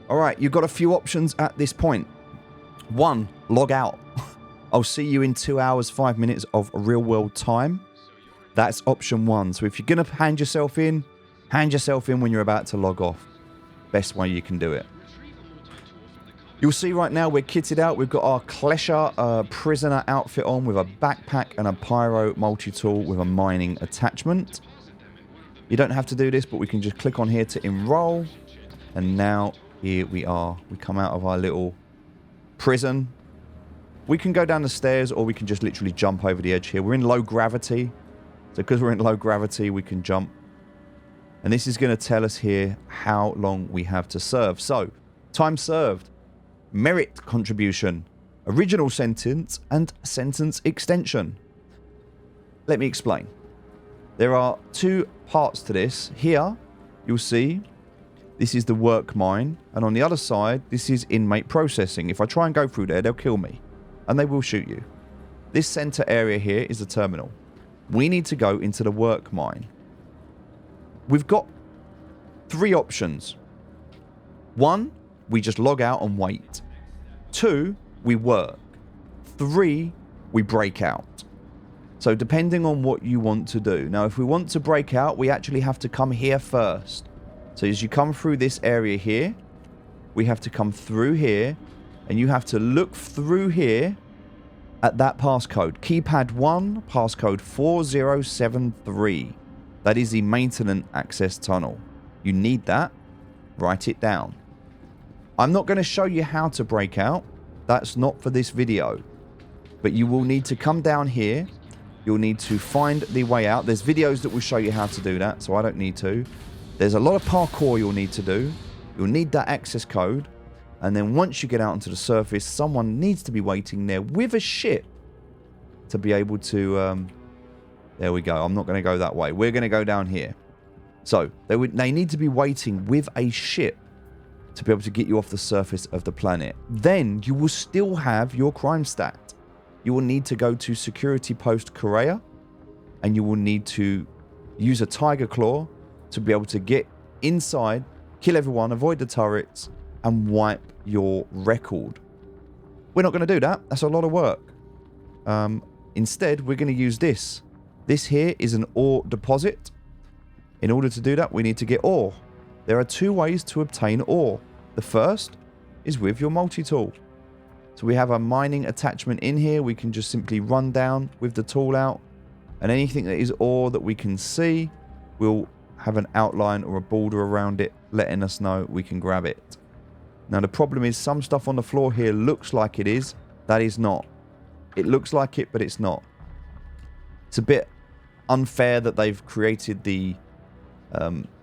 All right, you've got a few options at this point. 1, log out. I'll see you in 2 hours, 5 minutes of real-world time. That's option 1. So if you're going to hand yourself in when you're about to log off. Best way you can do it. You'll see right now we're kitted out. We've got our Klescher prisoner outfit on with a backpack and a pyro multi-tool with a mining attachment. You don't have to do this, but we can just click on here to enroll. And now here we are. We come out of our little prison. We can go down the stairs or we can just literally jump over the edge here. We're in low gravity. So because we're in low gravity, we can jump. And this is going to tell us here how long we have to serve. So, time served, merit contribution, original sentence, and sentence extension. Let me explain. There are 2 parts to this. Here, you'll see this is the work mine. And on the other side, this is inmate processing. If I try and go through there, they'll kill me. And they will shoot you. This center area here is the terminal. We need to go into the work mine. We've got 3 options. 1, we just log out and wait. 2, we work. 3, we break out. So depending on what you want to do. Now, if we want to break out, we actually have to come here first. So as you come through this area here, we have to come through here, and you have to look through here at that passcode. Keypad 1, passcode 4073. That is the maintenance access tunnel. You need that. Write it down. I'm not going to show you how to break out. That's not for this video. But you will need to come down here. You'll need to find the way out. There's videos that will show you how to do that, so I don't need to. There's a lot of parkour you'll need to do. You'll need that access code. And then once you get out onto the surface, someone needs to be waiting there with a ship to be able to... there we go. I'm not going to go that way. We're going to go down here. So, they need to be waiting with a ship to be able to get you off the surface of the planet. Then, you will still have your crime stat. You will need to go to Security Post Korea, and you will need to use a Tigerclaw to be able to get inside, kill everyone, avoid the turrets, and wipe your record. We're not going to do that. That's a lot of work. Instead, we're going to use this. This here is an ore deposit. In order to do that, we need to get ore. There are two ways to obtain ore. The first is with your multi-tool. So we have a mining attachment in here. We can just simply run down with the tool out. And anything that is ore that we can see will have an outline or a border around it, letting us know we can grab it. Now the problem is some stuff on the floor here looks like it is. That is not. It looks like it, but it's not. It's a bit unfair that they've created the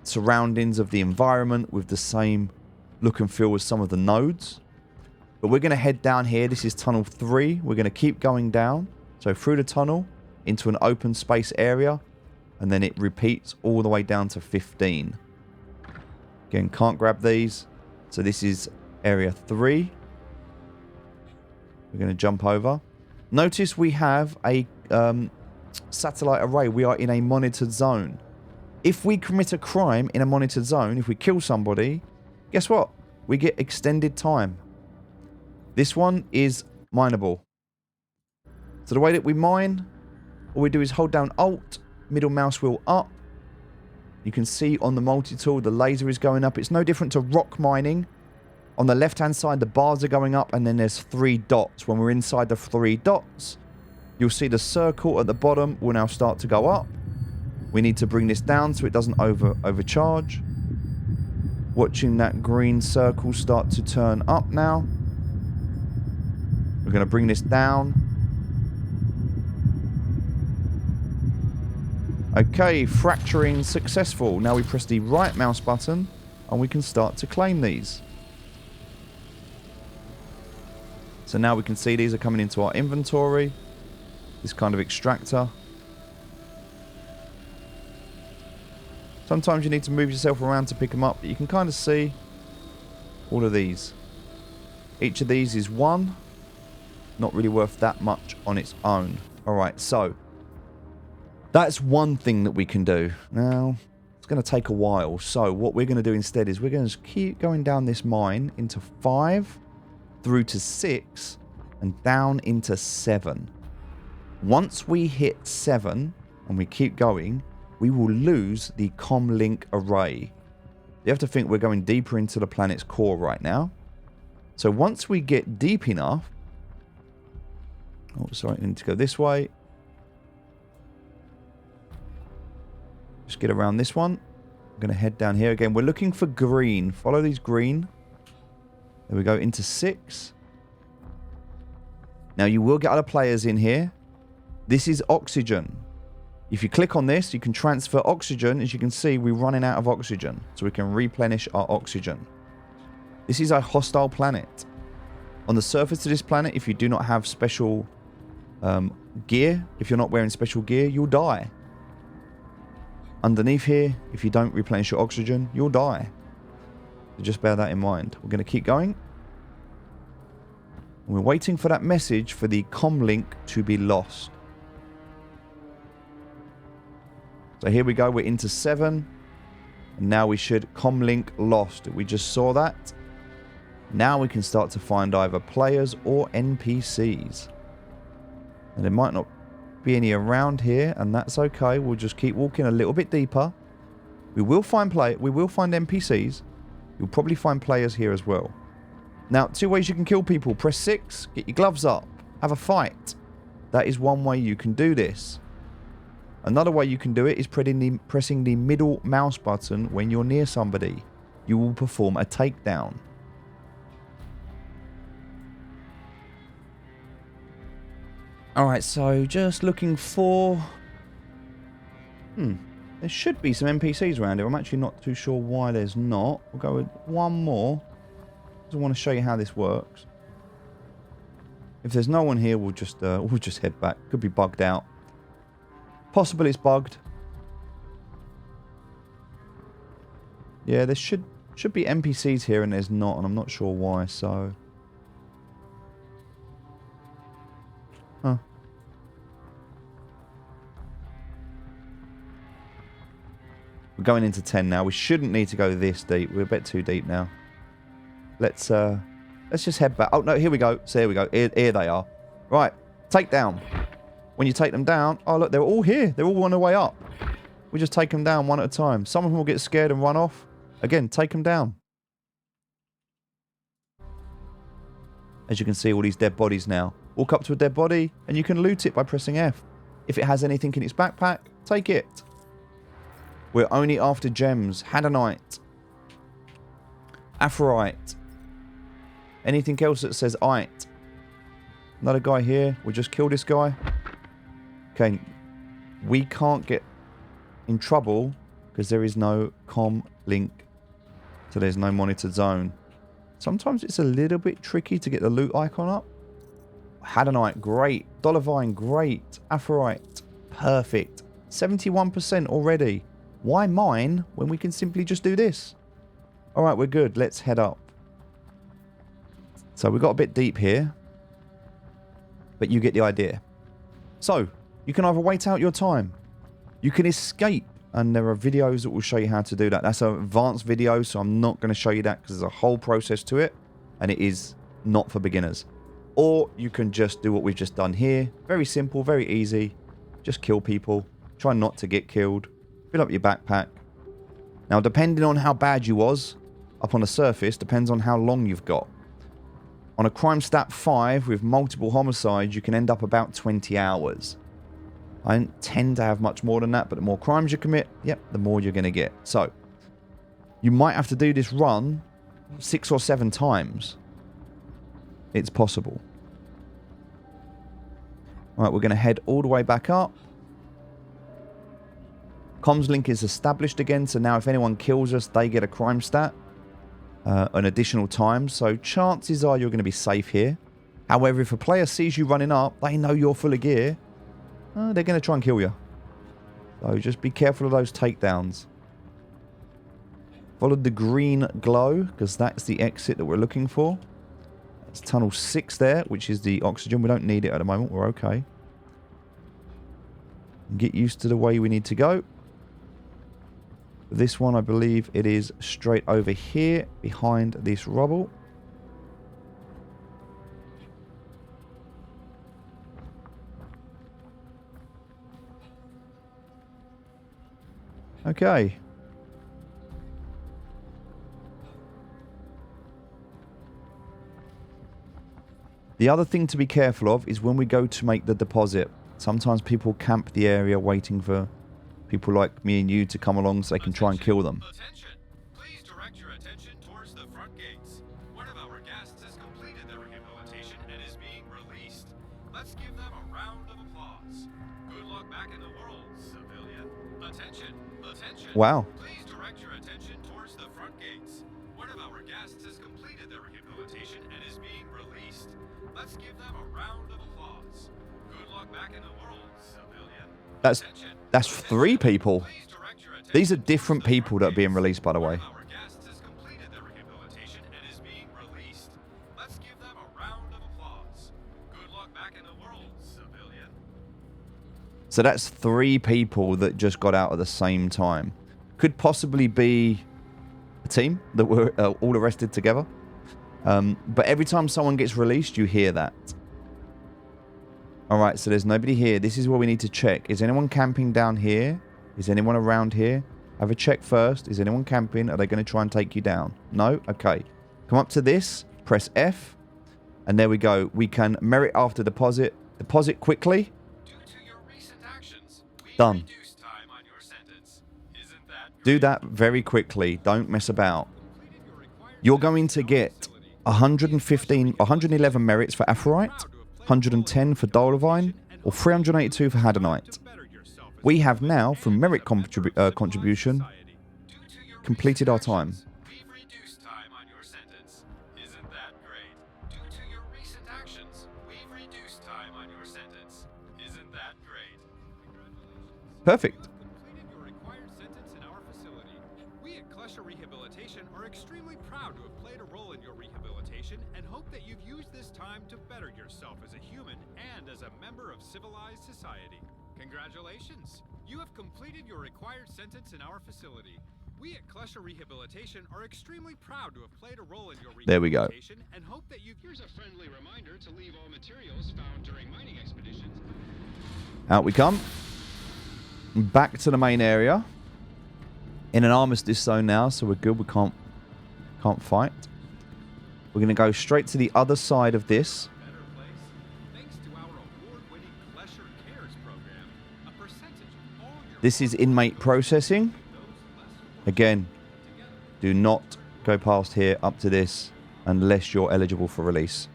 surroundings of the environment with the same look and feel as some of the nodes. But we're going to head down here. This is tunnel 3. We're going to keep going down. So through the tunnel into an open space area. And then it repeats all the way down to 15. Again, can't grab these. So this is area 3. We're going to jump over. Notice we have a satellite array. We are in a monitored zone. If we commit a crime in a monitored zone, if we kill somebody, guess what? We get extended time. This one is mineable. So the way that we mine, all we do is hold down Alt, middle mouse wheel up. You can see on the multi-tool, the laser is going up. It's no different to rock mining. On the left-hand side, the bars are going up, and then there's 3 dots. When we're inside the 3 dots, you'll see the circle at the bottom will now start to go up. We need to bring this down so it doesn't overcharge. Watching that green circle start to turn up now. We're going to bring this down. Okay, fracturing successful. Now we press the right mouse button and we can start to claim these. So now we can see these are coming into our inventory. This kind of extractor. Sometimes you need to move yourself around to pick them up, but you can kind of see all of these. Each of these is 1. Not really worth that much on its own. Alright, so that's one thing that we can do. Now, it's going to take a while. So what we're going to do instead is we're going to keep going down this mine into 5, through to 6, and down into 7. Once we hit 7, and we keep going, we will lose the comm link array. You have to think we're going deeper into the planet's core right now. So once we get deep enough... Oh, sorry, I need to go this way. Just get around this one. I'm going to head down here again. We're looking for green. Follow these green. There we go, into 6. Now you will get other players in here. This is oxygen. If you click on this, you can transfer oxygen. As you can see, we're running out of oxygen. So we can replenish our oxygen. This is a hostile planet. On the surface of this planet, if you do not have special gear, if you're not wearing special gear, you'll die. Underneath here, if you don't replenish your oxygen, you'll die. So just bear that in mind. We're going to keep going. We're waiting for that message for the comm link to be lost. So here we go, we're into 7. And now we should comm link lost. We just saw that. Now we can start to find either players or NPCs. And there might not be any around here, and that's okay. We'll just keep walking a little bit deeper. We will find NPCs. You'll probably find players here as well. Now, 2 ways you can kill people. Press 6, get your gloves up, have a fight. That is one way you can do this. Another way you can do it is pressing the middle mouse button when you're near somebody. You will perform a takedown. Alright, so just looking for... There should be some NPCs around here. I'm actually not too sure why there's not. We'll go with one more. I want to show you how this works. If there's no one here, we'll just head back. Could be bugged out. Possible it's bugged. Yeah, there should be NPCs here and there's not, and I'm not sure why, so... Huh. We're going into 10 now. We shouldn't need to go this deep. We're a bit too deep now. Let's just head back. Oh, no, here we go. So here we go. Here they are. Right. Take down. When you take them down... Oh, look, they're all here. They're all on their way up. We just take them down one at a time. Some of them will get scared and run off. Again, take them down. As you can see, all these dead bodies now. Walk up to a dead body, and you can loot it by pressing F. If it has anything in its backpack, take it. We're only after gems. Hadanite. Aphorite. Anything else that says "ite"? Another guy here. We'll just kill this guy. Okay. We can't get in trouble because there is no comm link. So there's no monitored zone. Sometimes it's a little bit tricky to get the loot icon up. Hadanite, great. Dollarvine, great. Aphorite, perfect. 71% already. Why mine when we can simply just do this? Alright, we're good. Let's head up. So we got a bit deep here. But you get the idea. So, you can either wait out your time. You can escape. And there are videos that will show you how to do that. That's an advanced video, so I'm not going to show you that because there's a whole process to it. And it is not for beginners. Or you can just do what we've just done here. Very simple, very easy. Just kill people. Try not to get killed. Fill up your backpack. Now, depending on how bad you was, up on the surface, depends on how long you've got. On a crime stat 5 with multiple homicides, you can end up about 20 hours. I don't tend to have much more than that, but the more crimes you commit, yep, the more you're going to get. So, you might have to do this run 6 or 7 times. It's possible. Alright, we're going to head all the way back up. Comms link is established again, so now if anyone kills us, they get a crime stat. An additional time, so chances are you're going to be safe here. However, if a player sees you running up, they know you're full of gear, they're going to try and kill you. So just be careful of those takedowns. Follow the green glow, because that's the exit that we're looking for. That's tunnel 6 there, which is the oxygen. We don't need it at the moment. We're okay. Get used to the way we need to go. This one, I believe it is straight over here, behind this rubble. Okay. The other thing to be careful of is when we go to make the deposit. Sometimes people camp the area waiting for people like me and you to come along so they can try and kill them. Attention! Please direct your attention towards the front gates. One of our guests has completed their rehabilitation and is being released. Let's give them a round of applause. Good luck back in the world, civilian. Attention! Attention! Wow. Please direct your attention towards the front gates. One of our guests has completed their rehabilitation and is being released. Let's give them a round of applause. Good luck back in the world, civilian. That's 3 people. These are different people that are being released, by the way. Our guest has completed their rehabilitation and is being released. Let's give them a round of applause. Good luck back in the world, civilian. So that's 3 people that just got out at the same time. Could possibly be a team that were all arrested together. But every time someone gets released, you hear that. Alright, so there's nobody here. This is where we need to check. Is anyone camping down here? Is anyone around here? Have a check first. Is anyone camping? Are they going to try and take you down? No? Okay. Come up to this. press F, and there we go. We can merit after deposit. Deposit quickly. Due to your recent actions, we've Done. reduced time on your sentence. Isn't that Do great? that very quickly. Don't mess about. Completed your required You're going to sentence in our get facility. 111 merits for Aphorite, 110 for Dolovine, or 382 for Hadonite. We have now, from merit contribution, Due to your completed our time. actions, we've reduced time on your sentence. Isn't that great? Due to your recent actions, we've reduced time on your sentence. Isn't that great? Congratulations. Perfect. You have completed your required sentence in our facility. We at Klescher Rehabilitation are extremely proud to have played a role in your rehabilitation and hope that you've used this time to better yourself as a human and as a member of civilized society. Congratulations! You have completed your required sentence in our facility. We at Klescher Rehabilitation are extremely proud to have played a role in your There we go. rehabilitation and hope that you've... Here's a friendly reminder to leave all materials found during mining expeditions. Out we come. Back to the main area. In an armistice zone now, so we're good. We can't fight. We're going to go straight to the other side of this. Better place. Thanks to our award-winning Klescher Cares program, a percentage of all your This is inmate processing. Again, do not go past here up to this unless you're eligible for release.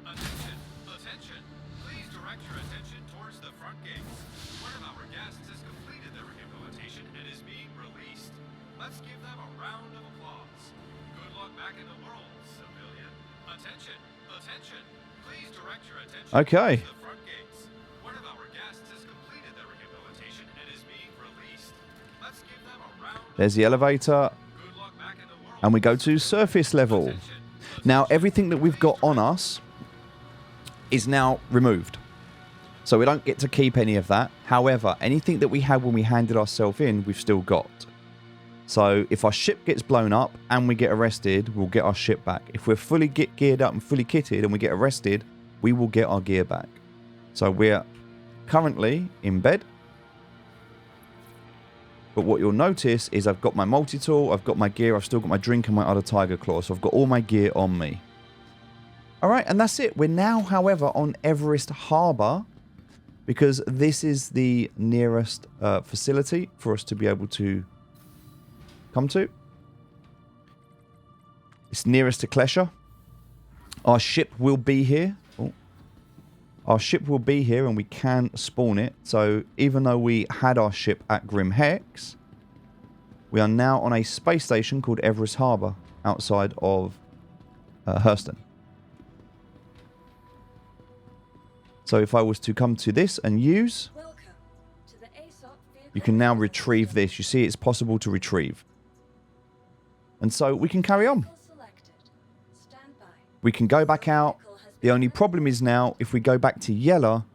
Attention! Attention! Please direct your attention towards the front gates. One of our guests has completed their rehabilitation and is being released. Let's give them a round of applause. Good luck back in the world, civilian. Attention! Attention! Please direct your attention Okay. towards the front gates. One of our guests has completed their rehabilitation and is being released. Let's give them a round of There's the elevator, good luck back in the world. and we go to surface level. Now, everything that we've got on us is now removed. So we don't get to keep any of that. However, anything that we had when we handed ourselves in, we've still got. So if our ship gets blown up and we get arrested, we'll get our ship back. If we're fully geared up and fully kitted and we get arrested, we will get our gear back. So we're currently in bed. But what you'll notice is I've got my multi-tool, I've got my gear, I've still got my drink and my other Tigerclaw. So I've got all my gear on me. All right, and that's it. We're now, however, on Everest Harbour because this is the nearest facility for us to be able to come to. It's nearest to Klescher. Our ship will be here. Oh. Our ship will be here and we can spawn it. So even though we had our ship at Grim Hex, we are now on a space station called Everest Harbour outside of Hurston. So if I was to come to this and use, Welcome to the ASOP vehicle you can now retrieve this. You see it's possible to retrieve. And so we can carry on. vehicle selected. Stand by. We can go back out. The only problem is now, if we go back to Yella,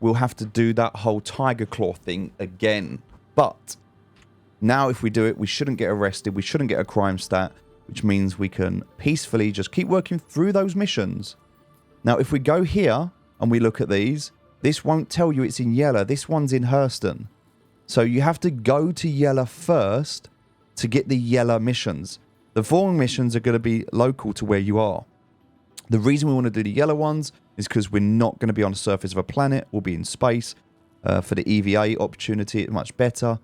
we'll have to do that whole Tigerclaw thing again. But now if we do it, we shouldn't get arrested. We shouldn't get a crime stat, which means we can peacefully just keep working through those missions. Now, if we go here and we look at these, this won't tell you it's in Yella. This one's in Hurston. So you have to go to Yella first to get the Yella missions. The VAUGHN missions are going to be local to where you are. The reason we want to do the yellow ones is because we're not going to be on the surface of a planet. We'll be in space. For the EVA opportunity, it's much better.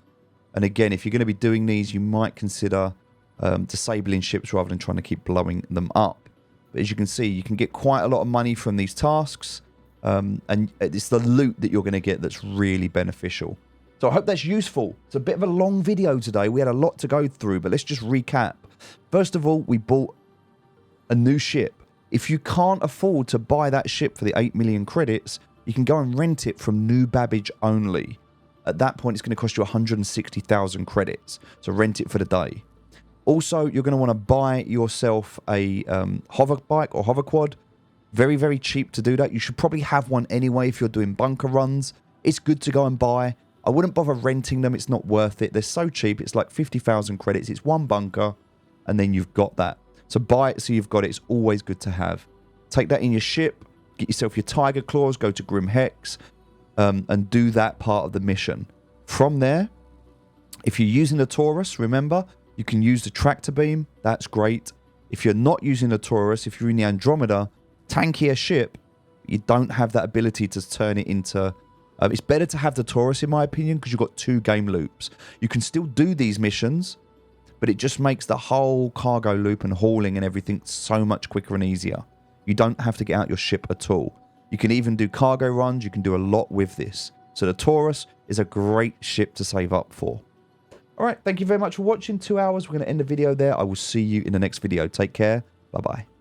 And again, if you're going to be doing these, you might consider disabling ships rather than trying to keep blowing them up. But as you can see, you can get quite a lot of money from these tasks. And it's the loot that you're going to get that's really beneficial. So I hope that's useful. It's a bit of a long video today. We had a lot to go through, but let's just recap. First of all, we bought a new ship. If you can't afford to buy that ship for the 8 million credits, you can go and rent it from New Babbage only. At that point, it's going to cost you 160,000 credits. So rent it for the day. Also, you're going to want to buy yourself a hover bike or hover quad. Very, very cheap to do that. You should probably have one anyway if you're doing bunker runs. It's good to go and buy. I wouldn't bother renting them. It's not worth it. They're so cheap. It's like 50,000 credits. It's one bunker, and then you've got that. So buy it so you've got it. It's always good to have. Take that in your ship. Get yourself your Tigerclaws. Go to Grim Hex. And do that part of the mission. From there, if you're using the Taurus, remember, you can use the tractor beam. That's great. If you're not using the Taurus, if you're in the Andromeda, tankier ship, you don't have that ability to turn it into... it's better to have the Taurus, in my opinion, because you've got 2 game loops. You can still do these missions, but it just makes the whole cargo loop and hauling and everything so much quicker and easier. You don't have to get out your ship at all. You can even do cargo runs. You can do a lot with this. So the Taurus is a great ship to save up for. All right, thank you very much for watching. 2 hours. We're going to end the video there. I will see you in the next video. Take care. Bye-bye.